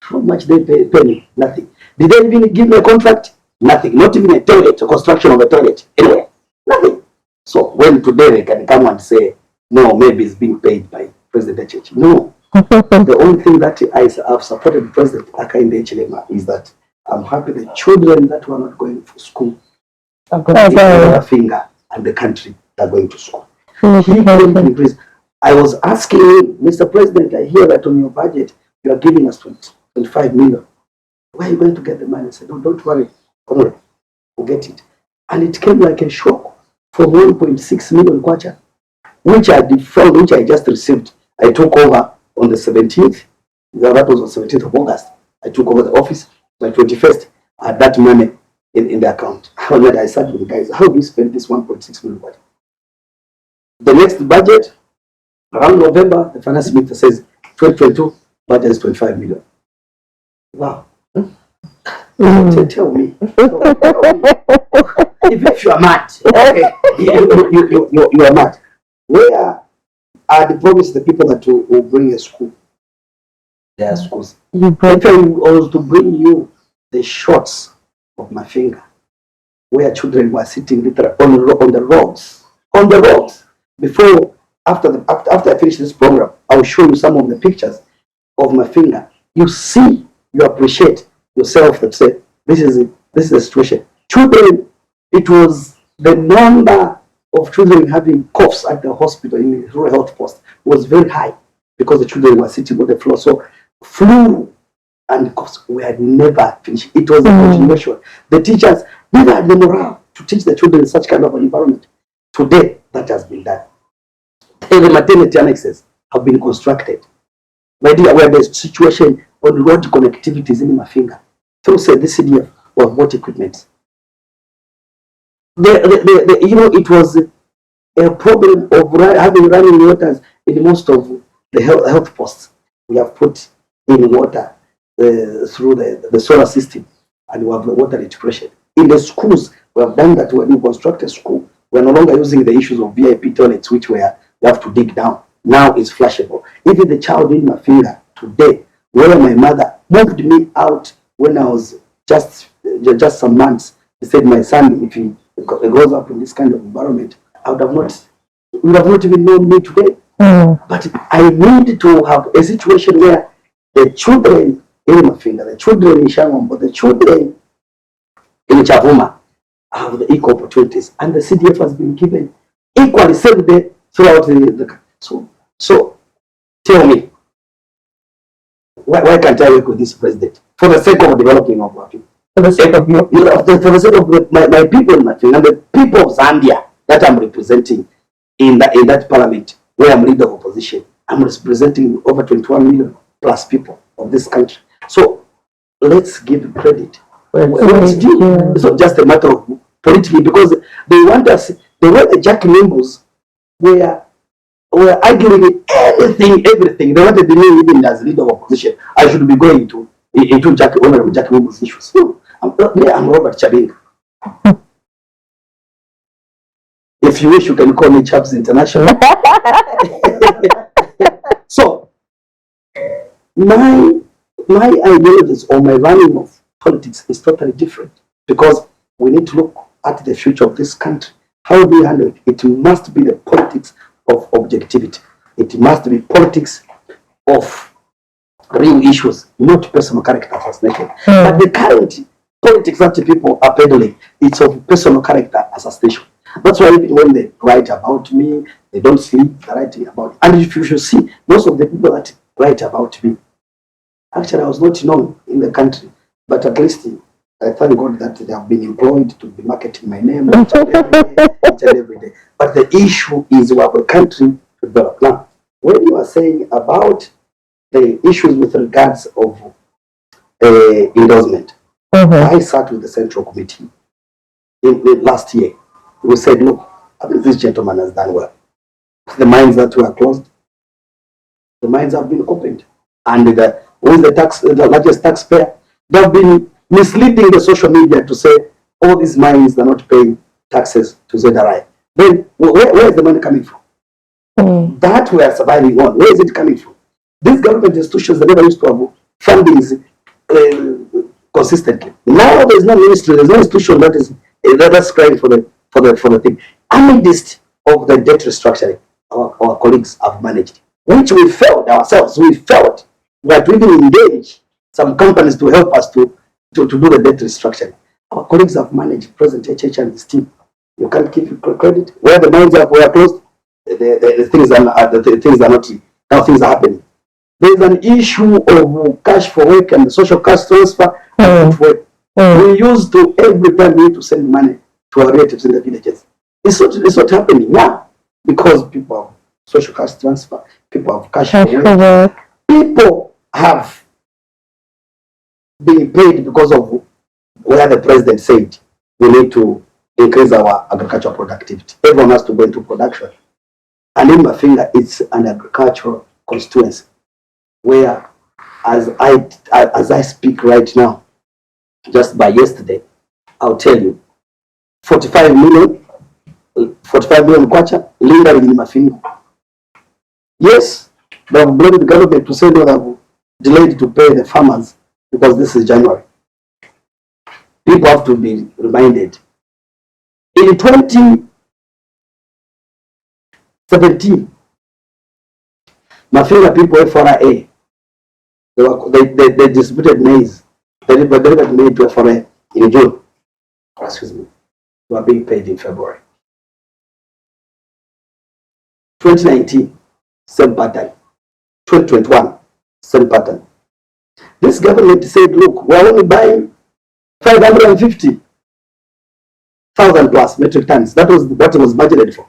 How much they pay me? Nothing. Did they even give me a contract? Nothing. Not even a toilet, a construction of a toilet. Anyway, nothing. So when today they can come and say, no, maybe it's being paid by President Church. No. The only thing that I have supported President Aka in the HLMA is that I'm happy the children that were not going to school, Mafinga and the country are going to school. I was asking him, Mr. President, I hear that on your budget you are giving us 25 million. Where are you going to get the money? I said, no, don't worry, we'll get it. And it came like a shock from 1.6 million kwacha, which I just received. I took over on the 17th. That was on 17th of August. I took over the office. My 21st, I had that money in the account. I sat with the guys, how do you spend this 1.6 million budget? The next budget, around November, the finance minister says 2022 budget is 25 million. Wow. Tell me. If you are mad, okay, you are mad. Where are the promise the people that will bring a school? Their schools. If I was to bring you the shots of Mafinga, where children were sitting literally on the rocks. Before, after I finish this program, I will show you some of the pictures of Mafinga. You see, you appreciate yourself that say, this is the situation. Children, it was the number of children having coughs at the hospital in the rural health post was very high because the children were sitting on the floor. So flu and coughs were never finished. It was a continuation. The teachers never had the morale to teach the children in such kind of an environment. Today, that has been done. The maternity annexes have been constructed. My dear, where there's situation on road connectivities in Mafinga. Through say this CDF was bought equipment. It was a problem of having running waters in most of the health posts. We have put in water through the solar system, and we have the water integration. In the schools, we have done that. When you construct a school, we're no longer using the issues of VIP toilets, which you have to dig down. Now it's flashable. Even the child in Mafinga today, where my mother moved me out when I was just some months, he said, my son, if he grows up in this kind of environment, I would have not even known me today. But I need to have a situation where the children in Mafinga, the children in Shangombo, the children in Chavuma have the equal opportunities, and the CDF has been given equally same day throughout the so tell me, why can't I work with this president for the sake of developing of our people? For the sake of you, for the sake of my people in Mafinga and the people of Zambia that I'm representing in that parliament where I'm leader of opposition. I'm representing over 21 million plus people of this country. So let's give credit. It's not just a matter of politically, because they want us, the way the Jack Nimbus were arguing everything. They wanted me even as leader of opposition. I should be going into Honorable Jack Nimbus issues. No, I'm Robert Chabinga. If you wish, you can call me Chaps International. So, my ideologies or my running of politics is totally different, because we need to look at the future of this country. How do we handle it? It must be the politics of objectivity. It must be politics of real issues, not personal character assassination. But the current politics that people are peddling, it's of personal character assassination. That's why even when they write about me, they don't sleep, they're writing about me. And if you should see, most of the people that write about me, actually I was not known in the country, but at least I thank God that they have been employed to be marketing my name each and every day. But the issue is we have a country to develop. Now, when you are saying about the issues with regards of endorsement, I sat with the Central Committee in last year. We said, look, this gentleman has done well. The mines that were closed, the mines have been opened. And who is the largest taxpayer? They have been misleading the social media to say all these mines are not paying taxes to ZRI. then where is the money coming from? That we are surviving on. Where is it coming from? These government institutions, they never used to have fundings consistently. Now there's no ministry, there's no institution that's crying for the thing. Amidst of the debt restructuring, our colleagues have managed, which we felt ourselves. We felt that we even engage some companies to help us to do the debt restructuring. Our colleagues have managed. President HH and his team. You can't give credit where the mines were closed. The things are not. Now things are happening. There's an issue of cash for work and social cash transfer. We used to every time we need to send money to our relatives in the villages. It's not happening now because people have social cash transfer, people have cash for work. People have been paid because of where the president said we need to increase our agricultural productivity. Everyone has to go into production. And in Mafinga, it's an agricultural constituency where, as I speak right now, just by yesterday, I'll tell you, 45 million kwacha lingering in Mafinga. Yes, they have bloated the government to say no, they have delayed to pay the farmers because this is January. People have to be reminded. In 2017, Mafinga people FRA, they distributed maize. They delivered maize to FRA in June. Excuse me. They were being paid in February. 2019, same pattern. 2021, same pattern. This government said, look, we're only buying 550,000 plus metric tons. That was budgeted for.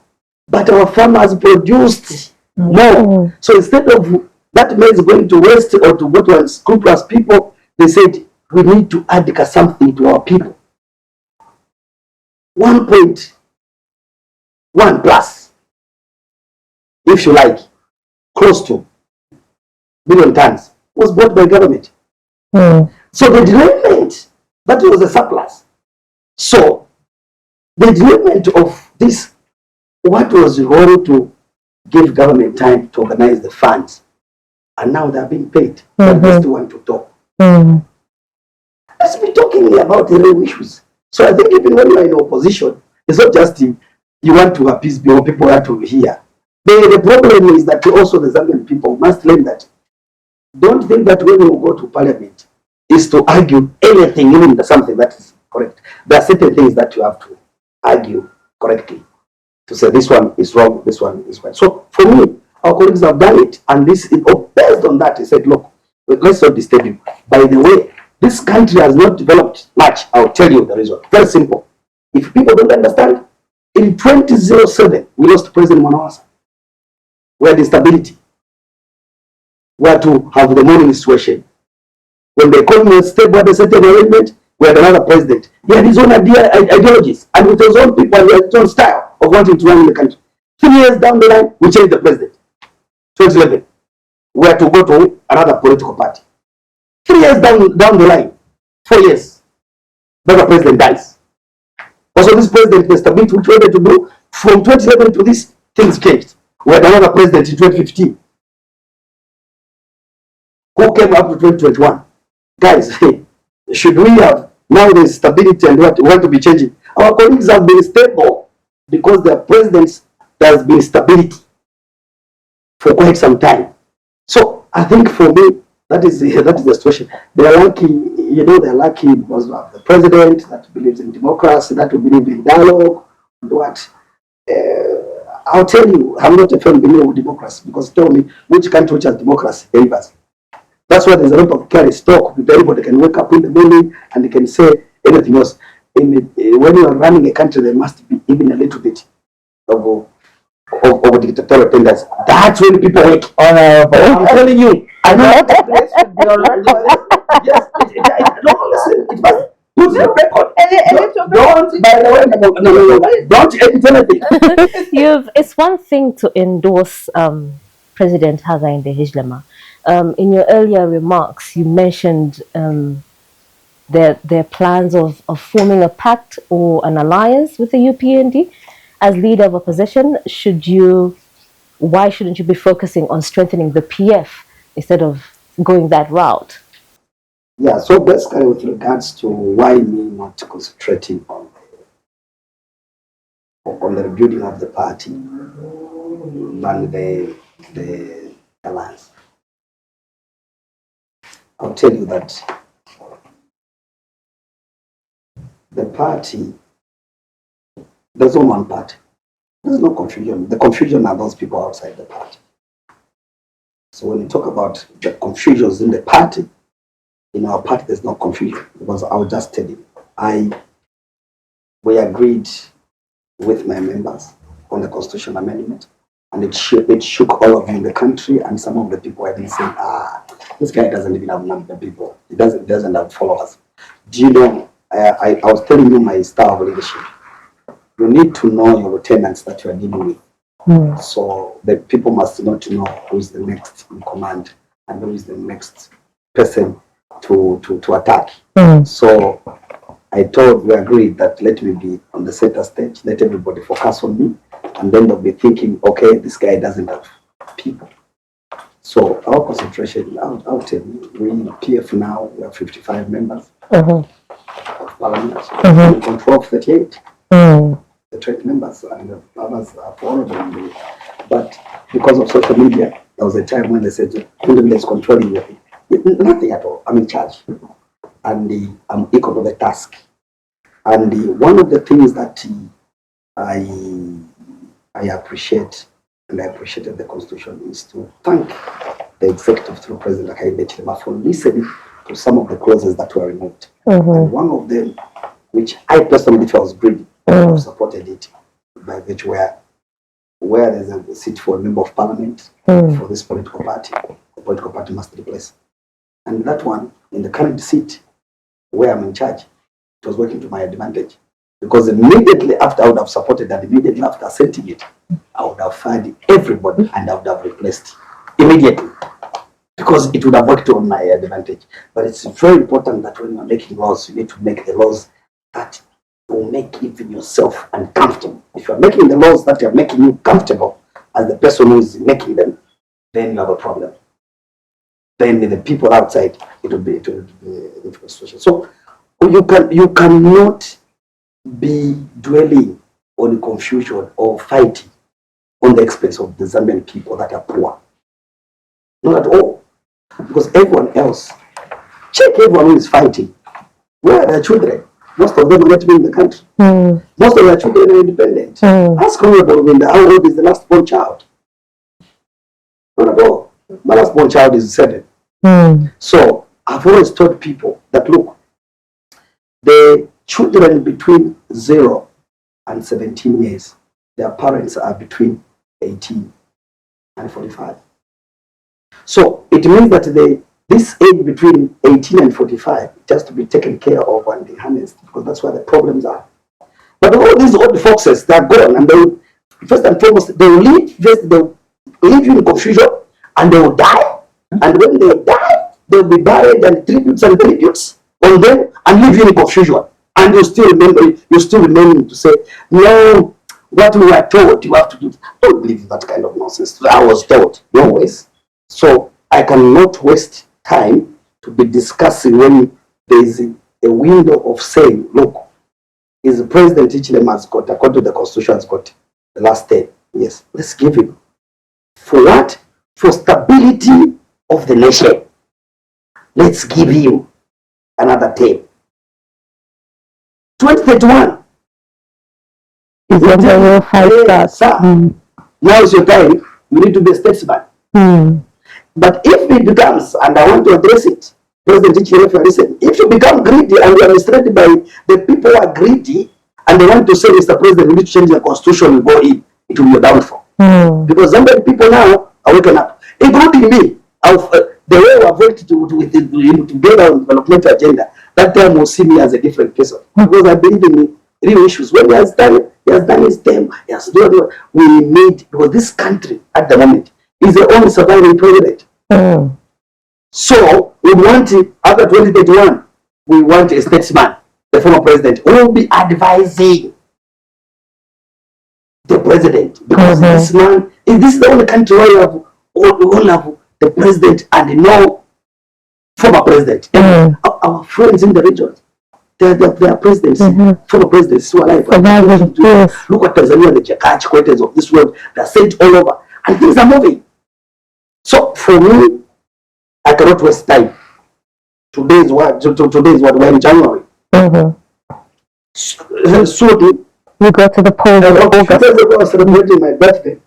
But our farmers produced more. So instead of that maize going to waste or to go to unscrupulous people, they said, we need to add something to our people. 1.1 plus, if you like, close to million tons, was bought by government. So the delayment, that was a surplus. So the delayment of this, what was wrong to give government time to organize the funds, and now they're being paid. But they still want to talk. Let's be talking about the real issues. So I think even when you're in opposition, it's not just you want to appease people have to hear. The problem is that also the Zambian people must learn that. Don't think that when you go to parliament is to argue anything, even something that is correct. There are certain things that you have to argue correctly to say this one is wrong, this one is right. So for me, our colleagues have done it, and based on that, they said, look, let's not disturb you. By the way, this country has not developed much. I'll tell you the reason. Very simple. If people don't understand, in 2007, we lost President Mwanawasa. We had instability. We had to have the morning situation. When the economy was stable, they set an arrangement, we had another president. He had his own ideologies, and with his own people, he had his own style of wanting to run the country. 3 years down the line, we changed the president. 2011, we had to go to another political party. 3 years down the line, 4 years, the president dies. Also, this president, the stability which we wanted to do, from 2011 to this, things changed. We had another president in 2015 who came up to 2021. Guys, should we have now the stability and what we want to be changing? Our colleagues have been stable because their presidents, there has been stability for quite some time. So I think for me, that is the situation. They are lucky, they're lucky because of the president that believes in democracy, that will believe in dialogue, and what. I'll tell you, I'm not a firm believer of democracy, because tell me which country which has democracy delivers. That's why there's a lot of carry stock. Everybody can wake up in the morning and they can say anything else. When you are running a country, there must be even a little bit of dictatorial tendency. That's when people wake up. I'm telling you, I know what yes, no, listen, it must put the record. Don't edit anything. It's one thing to endorse President Hakainde Hichilema. In your earlier remarks, you mentioned their plans of forming a pact or an alliance with the UPND. as leader of opposition, why shouldn't you be focusing on strengthening the PF instead of going that route? Yeah, so basically with regards to why me not concentrating on the rebuilding of the party than the alliance. I'll tell you that the party, there's only one party. There's no confusion. The confusion are those people outside the party. So when you talk about the confusions in the party, in our party there's no confusion, because I'll just tell you, we agreed with my members on the constitution amendment, and it shook all of you in the country, and some of the people have been saying, this guy doesn't even have number of people, he doesn't have followers. Do you know, I was telling you my style of leadership. You need to know your lieutenants that you are dealing with. So the people must not know who is the next in command and who is the next person to attack. So we agreed that let me be on the center stage, let everybody focus on me, and then they'll be thinking, okay, this guy doesn't have people. So our concentration, I'll tell you, we in PF now, we have 55 members of parliament, we control 38. The trade members and the others are following them. But because of social media, there was a time when they said, Kundalini is controlling you. Nothing at all. I'm in charge. And I'm equal to the task. And one of the things that I appreciate, and I appreciated the Constitution, is to thank the executive through President Hakainde for listening to some of the clauses that were removed. And one of them, which I personally felt was greedy, supported it by which where there's a seat for a member of parliament for this political party, the political party must replace. And that one, in the current seat where I'm in charge, it was working to my advantage. Because immediately after I would have supported that, immediately after sending it, I would have fired everybody and I would have replaced immediately. Because it would have worked on my advantage. But it's very important that when you're making laws, you need to make the laws that will make even yourself uncomfortable. If you're making the laws that are making you comfortable as the person who is making them, then you have a problem. Then the people outside, it will be a difficult situation. So you cannot be dwelling on confusion or fighting on the expense of the Zambian people that are poor. Not at all. Because everyone else, check everyone who is fighting. Where are their children? Most of them are not in the country. Most of their children are independent. Ask Honorable Winda, how old is the last born child? Not at all. My last born child is 7. So I've always told people that, look, the children between 0 and 17 years, their parents are between 18 and 45. So it means that this age between 18 and 45, it has to be taken care of and enhanced, because that's where the problems are. But all these old foxes, they're gone, and they will, first and foremost, they will leave you in confusion, and they will die. And when they die, they'll be buried, and tributes on them, and leave you in confusion. And you still remember to say, no, what we were told, you have to do. Don't believe that kind of nonsense. I was told, no ways. So I cannot waste time to be discussing when there is a window of saying, look, is the president Ichilema has got, according to the constitution, has got the last 10 years. Let's give him. For what? For stability of the nation. Let's give him another 10. 2031. Is when they will fight that. Now is your time. You need to be a statesman. But if it becomes, and I want to address it, President Ichilema, listen, if you become greedy and you are misled by the people who are greedy and they want to say, Mr. President, we need to change the constitution and go in, it will be a downfall. Because Zambian people now are waking up, including me. The way we have worked together on the development agenda, that time will see me as a different person. Because I believe in real issues. When he has done his term, he has done what we need, because this country at the moment is the only surviving president. So we want it, after 2031, we want a statesman, the former president, who will be advising president, because this man, this is the only country where you have all have the president and no former president. Our friends in the region, they are presidents, former presidents who are alive. Look at Tanzania, the Jakach quarters of this world, they are sent all over, and things are moving. So for me, I cannot waste time. Today is what we're in January. So we go to the polls in August. 2 days ago I was celebrating my birthday.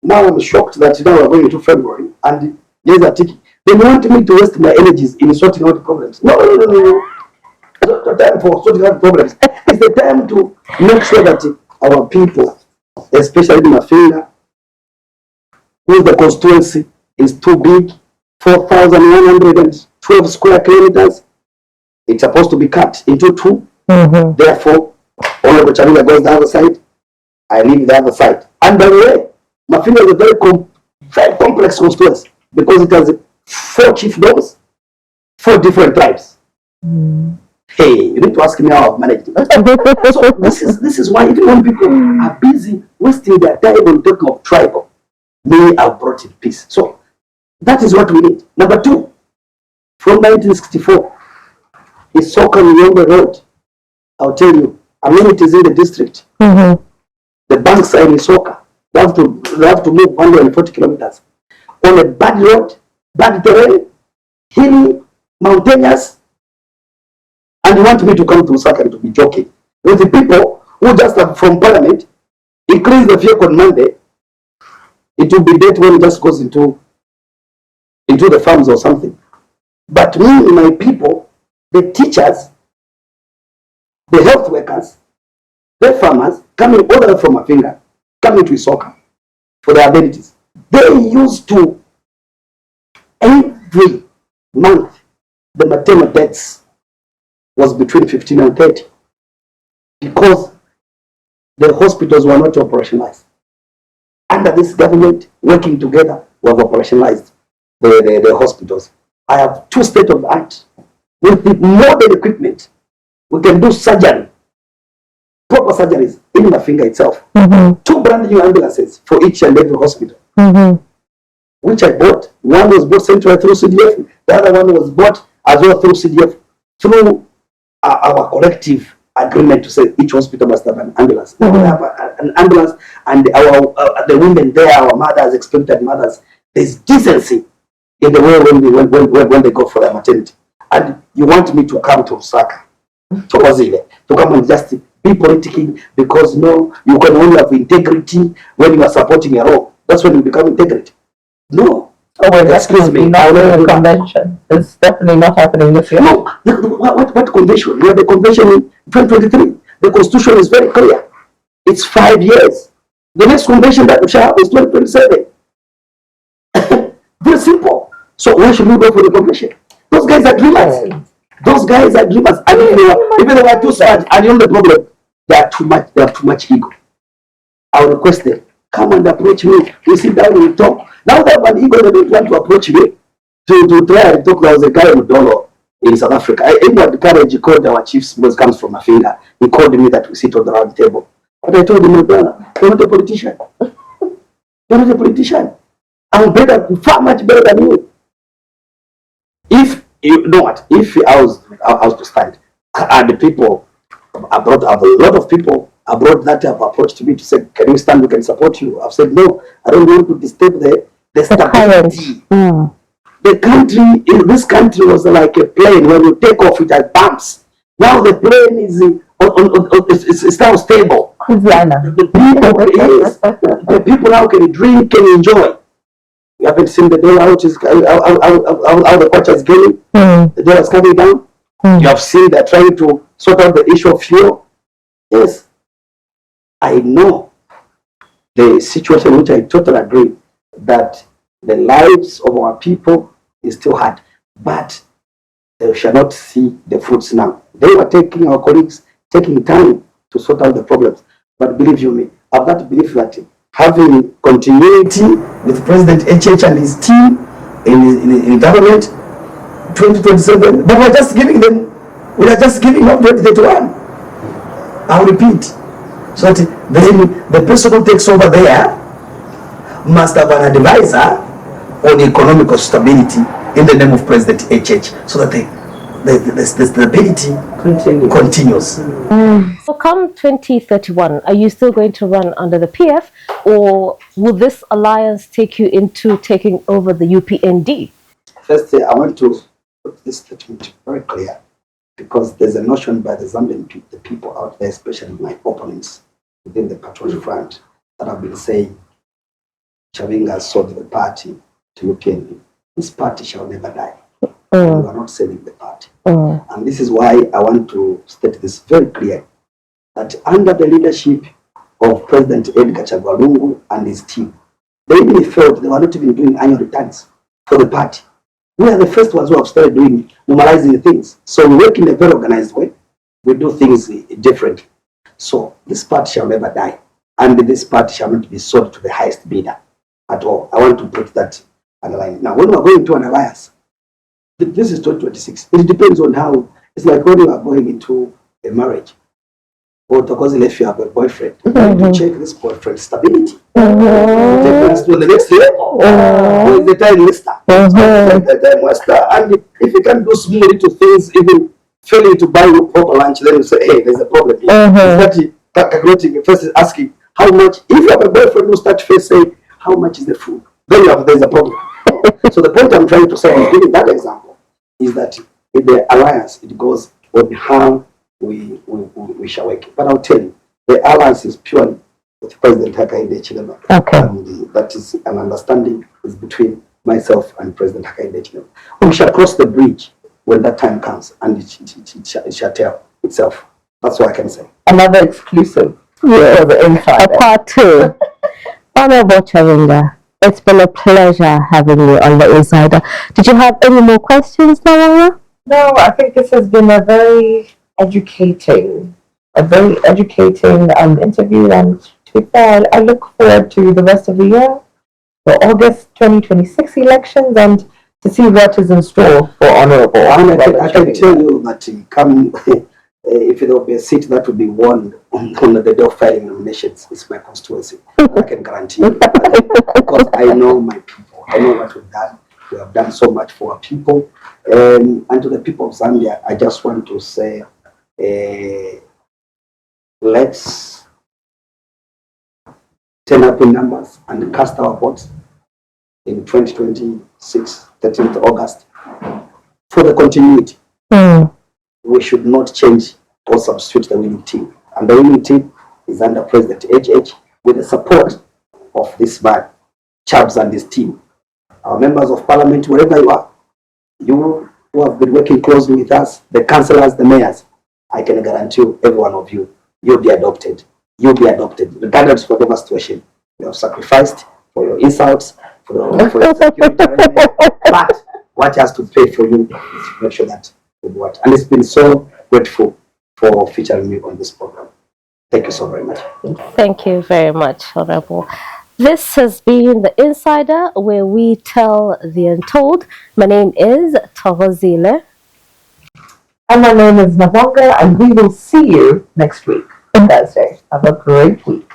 Now I'm shocked that now we're going into February and days are ticking. They want me to waste my energies in sorting out problems. No. It's not the time for sorting out problems. It's the time to make sure that our people, especially in Mafinga, whose the constituency is too big, 4,112 square kilometers, it's supposed to be cut into two. Therefore, all of the Chabinga goes the other side, I leave the other side. And by the way, Mafinga is a very complex constituency because it has 4 chiefdoms, 4 different tribes. Hey, you need to ask me how I've managed it. So this is why even when people are busy wasting their time on talking of tribal, me, I've brought in peace. So that is what we need. Number 2, from 1964, is Soka Nyombe Road. I'll tell you, amenities in the district. The banks are in Soka. They have to move 140 kilometers on a bad road, bad terrain, hilly, mountainous, and you want me to come to Osaka to be joking with the people who just have from Parliament increase the vehicle on Monday. It will be dead when it just goes into the farms or something. But me, my people, the teachers, the health workers, the farmers coming all the way from Mafinga, coming to Isoka for their abilities. They used to, every month, the maternal deaths was between 15 and 30 because the hospitals were not operationalized. Under this government, working together, we have operationalized the hospitals. I have 2 state-of-the-art with the modern equipment. We can do surgery, proper surgeries in Mafinga itself. 2 brand new ambulances for each and every hospital, which I bought. One was bought centrally through CDF, the other one was bought as well through CDF, through our collective agreement to say each hospital must have an ambulance. Now we have an ambulance, and the women there, our mothers, expected mothers, there's decency in the way when they go for their maternity. And you want me to come to Osaka, to come and just be politicking because no, you can only have integrity when you are supporting a role. That's when you become integrity. No. Excuse me. Not the convention. It's definitely not happening this year. No. What convention? We have the convention in 2023. The constitution is very clear. It's 5 years. The next convention that we shall have is 2027. Very simple. So why should we go for the convention? Those guys are dreamers. Those guys are dreamers. And even though they are too smart, and you know the problem, they have too much ego. I will request them, come and approach me. We sit down and we talk. Now they have an ego, they don't want to approach me to try and talk. There was a guy in Dolo in South Africa. Edward Courage called our chief, most comes from Mafinga. He called me that we sit on the round table. But I told him, my brother, you're not a politician. You're not a politician. I'm better, far much better than you. If you know what, if I was to stand, and the people abroad, a lot of people abroad that have approached me to say, can you stand, we can support you. I've said, no, I don't want to disturb the stability. The country, this country was like a plane. When you take off, it has bumps. Now the plane is it's now stable. The people now can drink, can enjoy. You haven't seen the dollar, how the kwacha is getting. The dollar is coming down. You have seen they're trying to sort out the issue of fuel. Yes, I know the situation, which I totally agree, that the lives of our people is still hard, but they shall not see the fruits now. They were taking, our colleagues, taking time to sort out the problems. But believe you me, I've got to believe that having continuity with President HH and his team in government, 2027, but we are just giving up 2031. I'll repeat, So that then the person who takes over there must have an advisor on economical stability in the name of President HH, so that the stability continues. So come 2031, are you still going to run under the PF, or will this alliance take you into taking over the UPND? First, I want to put this statement very clear, because there's a notion by the Zambian the people out there, especially my opponents within the Patriotic Front, that have been saying Chabinga sold the party to UPND. This party shall never die. We are not selling the party. And this is why I want to state this very clear, that under the leadership of President Edgar Chagwa and his team, they really felt they were not even doing annual returns for the party. We are the first ones who have started doing normalizing things. So we work in a very organized way. We do things differently. So this party shall never die. And this party shall not be sold to the highest bidder at all. I want to put that on the line. Now, when we are going to an alliance, this is 2026. It depends on how, it's like when you are going into a marriage, or because if you have a boyfriend, you need to check this boyfriend's stability. To the next level, with the time lister, the time master, and if you can do small little things, even failing to buy you proper lunch, then you say, hey, there's a problem here. Calculating, first is asking how much. If you have a boyfriend who start first saying how much is the food, then there's a problem. So the point I'm trying to say is giving that example is that in the alliance it goes on how we shall work. But I'll tell you, the alliance is purely with President Hakainde Hichilema. Okay. And that is an understanding is between myself and President Hakainde Hichilema. We shall cross the bridge when that time comes, and it shall tell itself. That's what I can say. Another exclusive for the inside. Part two. Honorable Chabinga, it's been a pleasure having you on The Insider. Did you have any more questions, Nawara? No, I think this has been a very educating interview, and to be fair, I look forward to the rest of the year, the August 2026 elections, and to see what is in store for Honorable. I can tell you that coming, if there will be a seat that will be won on the day of filing nominations, it's my constituency. I can guarantee you, because I know my people. I know what we've done. We have done so much for our people. And to the people of Zambia, I just want to say, let's turn up in numbers and cast our votes in 2026, 13th August, for the continuity. We should not change or substitute the winning team. And the winning team is under President HH with the support of this man, Chabs, and his team. Our members of parliament, wherever you are, you who have been working closely with us, the councillors, the mayors, I can guarantee you, every one of you, you'll be adopted. You'll be adopted, regardless of whatever situation. You have sacrificed for your insults, for your security, but what has to pay for you is to make sure that we work. And it's been so grateful for featuring me on this program. Thank you so very much. Thank you very much, Honorable. This has been The Insider, where we tell the untold. My name is Torozile. And my name is Mafinga, and we will see you next week, Thursday. Have a great week.